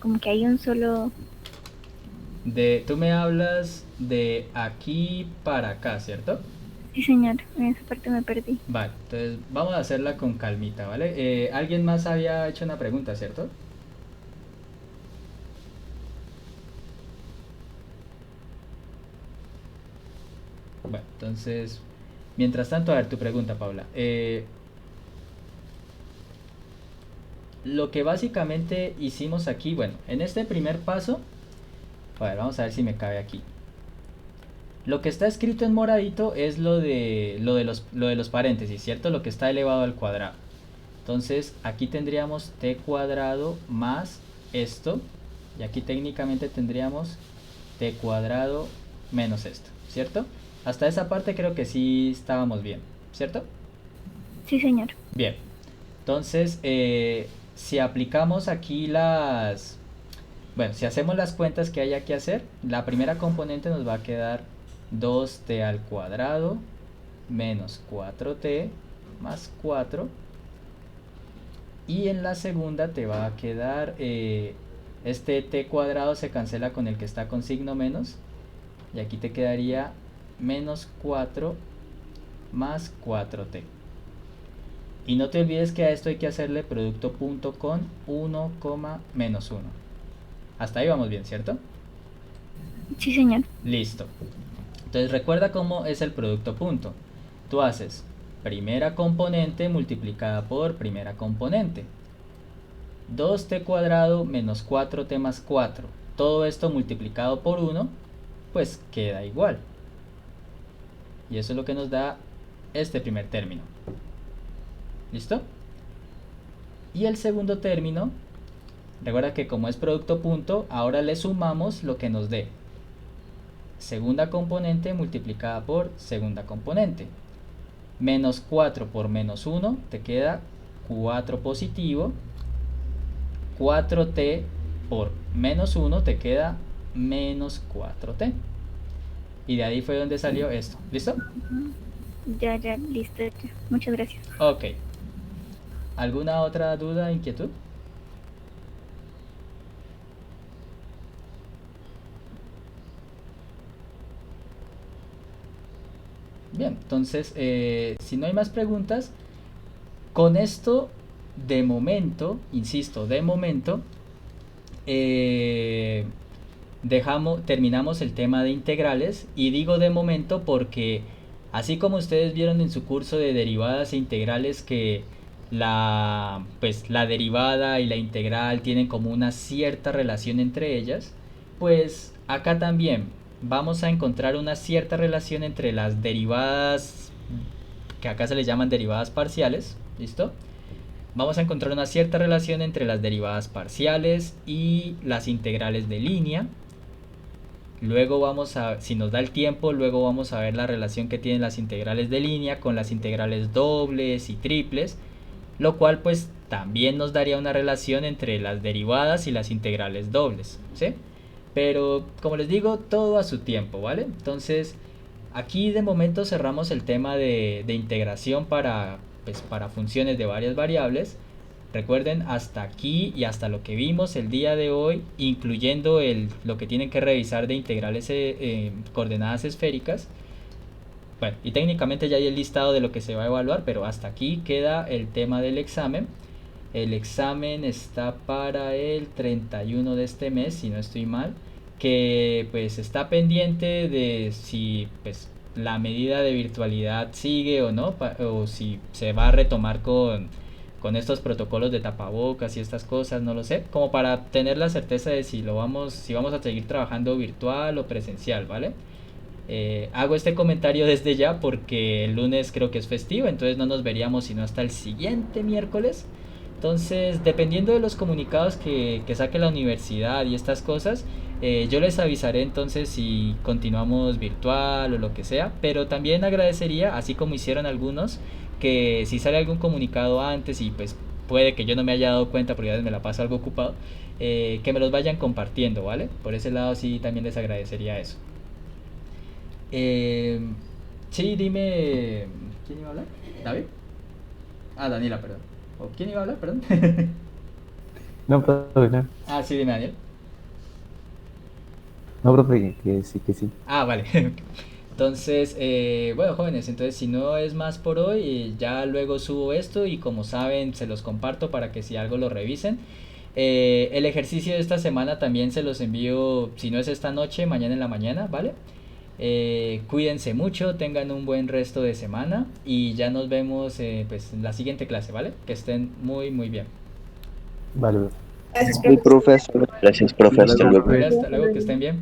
como que hay un solo... Tú me hablas de aquí para acá, ¿cierto? Sí, señor, en esa parte me perdí. Vale, entonces vamos a hacerla con calmita, ¿vale? ¿Alguien más había hecho una pregunta, cierto? Bueno, entonces, mientras tanto, a ver tu pregunta, Paula. Lo que básicamente hicimos aquí, bueno, en este primer paso, a ver, vamos a ver si me cabe aquí. Lo que está escrito en moradito es lo de los paréntesis, ¿cierto? Lo que está elevado al cuadrado. Entonces, aquí tendríamos t cuadrado más esto. Y aquí técnicamente tendríamos t cuadrado menos esto, ¿cierto? Hasta esa parte creo que sí estábamos bien, ¿cierto? Sí, señor. Bien. Entonces, si aplicamos aquí bueno, si hacemos las cuentas que haya que hacer, la primera componente nos va a quedar 2t al cuadrado menos 4t más 4. Y en la segunda te va a quedar, este t cuadrado se cancela con el que está con signo menos. Y aquí te quedaría menos 4 más 4t. Y no te olvides que a esto hay que hacerle producto punto con 1, menos 1. Hasta ahí vamos bien, ¿cierto? Sí, señor. Listo. Entonces recuerda cómo es el producto punto. Tú haces primera componente multiplicada por primera componente. 2t cuadrado menos 4t más 4. Todo esto multiplicado por 1, pues queda igual. Y eso es lo que nos da este primer término. ¿Listo? Y el segundo término, recuerda que como es producto punto, ahora le sumamos lo que nos dé. Segunda componente multiplicada por segunda componente. Menos 4 por menos 1 te queda 4 positivo. 4t por menos 1 te queda menos 4t. Y de ahí fue donde salió esto. ¿Listo? Ya, listo. Ya. Muchas gracias. Ok. ¿Alguna otra duda, inquietud? Bien, entonces, si no hay más preguntas, con esto, de momento, insisto, de momento, terminamos el tema de integrales. Y digo de momento porque, así como ustedes vieron en su curso de derivadas e integrales que pues, la derivada y la integral tienen como una cierta relación entre ellas, pues acá también vamos a encontrar una cierta relación entre las derivadas, que acá se les llaman derivadas parciales, ¿listo? Vamos a encontrar una cierta relación entre las derivadas parciales y las integrales de línea. Luego vamos a, si nos da el tiempo, luego vamos a ver la relación que tienen las integrales de línea con las integrales dobles y triples, lo cual pues también nos daría una relación entre las derivadas y las integrales dobles, ¿sí? Pero como les digo, todo a su tiempo, ¿vale? Entonces, aquí de momento cerramos el tema de integración para funciones de varias variables. Recuerden, hasta aquí y hasta lo que vimos el día de hoy, incluyendo lo que tienen que revisar de integrales coordenadas esféricas. Bueno, y técnicamente ya hay el listado de lo que se va a evaluar, pero hasta aquí queda el tema del examen. El examen está para el 31 de este mes, si no estoy mal, que pues está pendiente de si pues la medida de virtualidad sigue o no, o si se va a retomar con estos protocolos de tapabocas y estas cosas, no lo sé, como para tener la certeza de si vamos a seguir trabajando virtual o presencial, ¿vale? Hago este comentario desde ya porque el lunes creo que es festivo, entonces no nos veríamos sino hasta el siguiente miércoles. Entonces, dependiendo de los comunicados que saque la universidad y estas cosas, yo les avisaré entonces si continuamos virtual o lo que sea. Pero también agradecería, así como hicieron algunos, que si sale algún comunicado antes y pues puede que yo no me haya dado cuenta porque ya me la paso algo ocupado, que me los vayan compartiendo, ¿vale? Por ese lado sí también les agradecería eso. Sí, dime, ¿Quién iba a hablar? ¿David? Ah, Daniela, perdón. ¿O quién iba a hablar, perdón? No, profe, no. Ah, sí, dime, Daniel. No, profe, que sí, que sí. Ah, vale. Entonces, bueno, jóvenes, entonces si no es más por hoy, ya luego subo esto y como saben, se los comparto para que si algo lo revisen. El ejercicio de esta semana también se los envío, si no es esta noche, mañana en la mañana, ¿vale? Cuídense mucho, tengan un buen resto de semana y ya nos vemos pues, en la siguiente clase, ¿vale? Que estén muy, muy bien. Vale, profe. Gracias, El profesor. profesor. Gracias, profe. Hasta luego. Vale, hasta luego, que estén bien.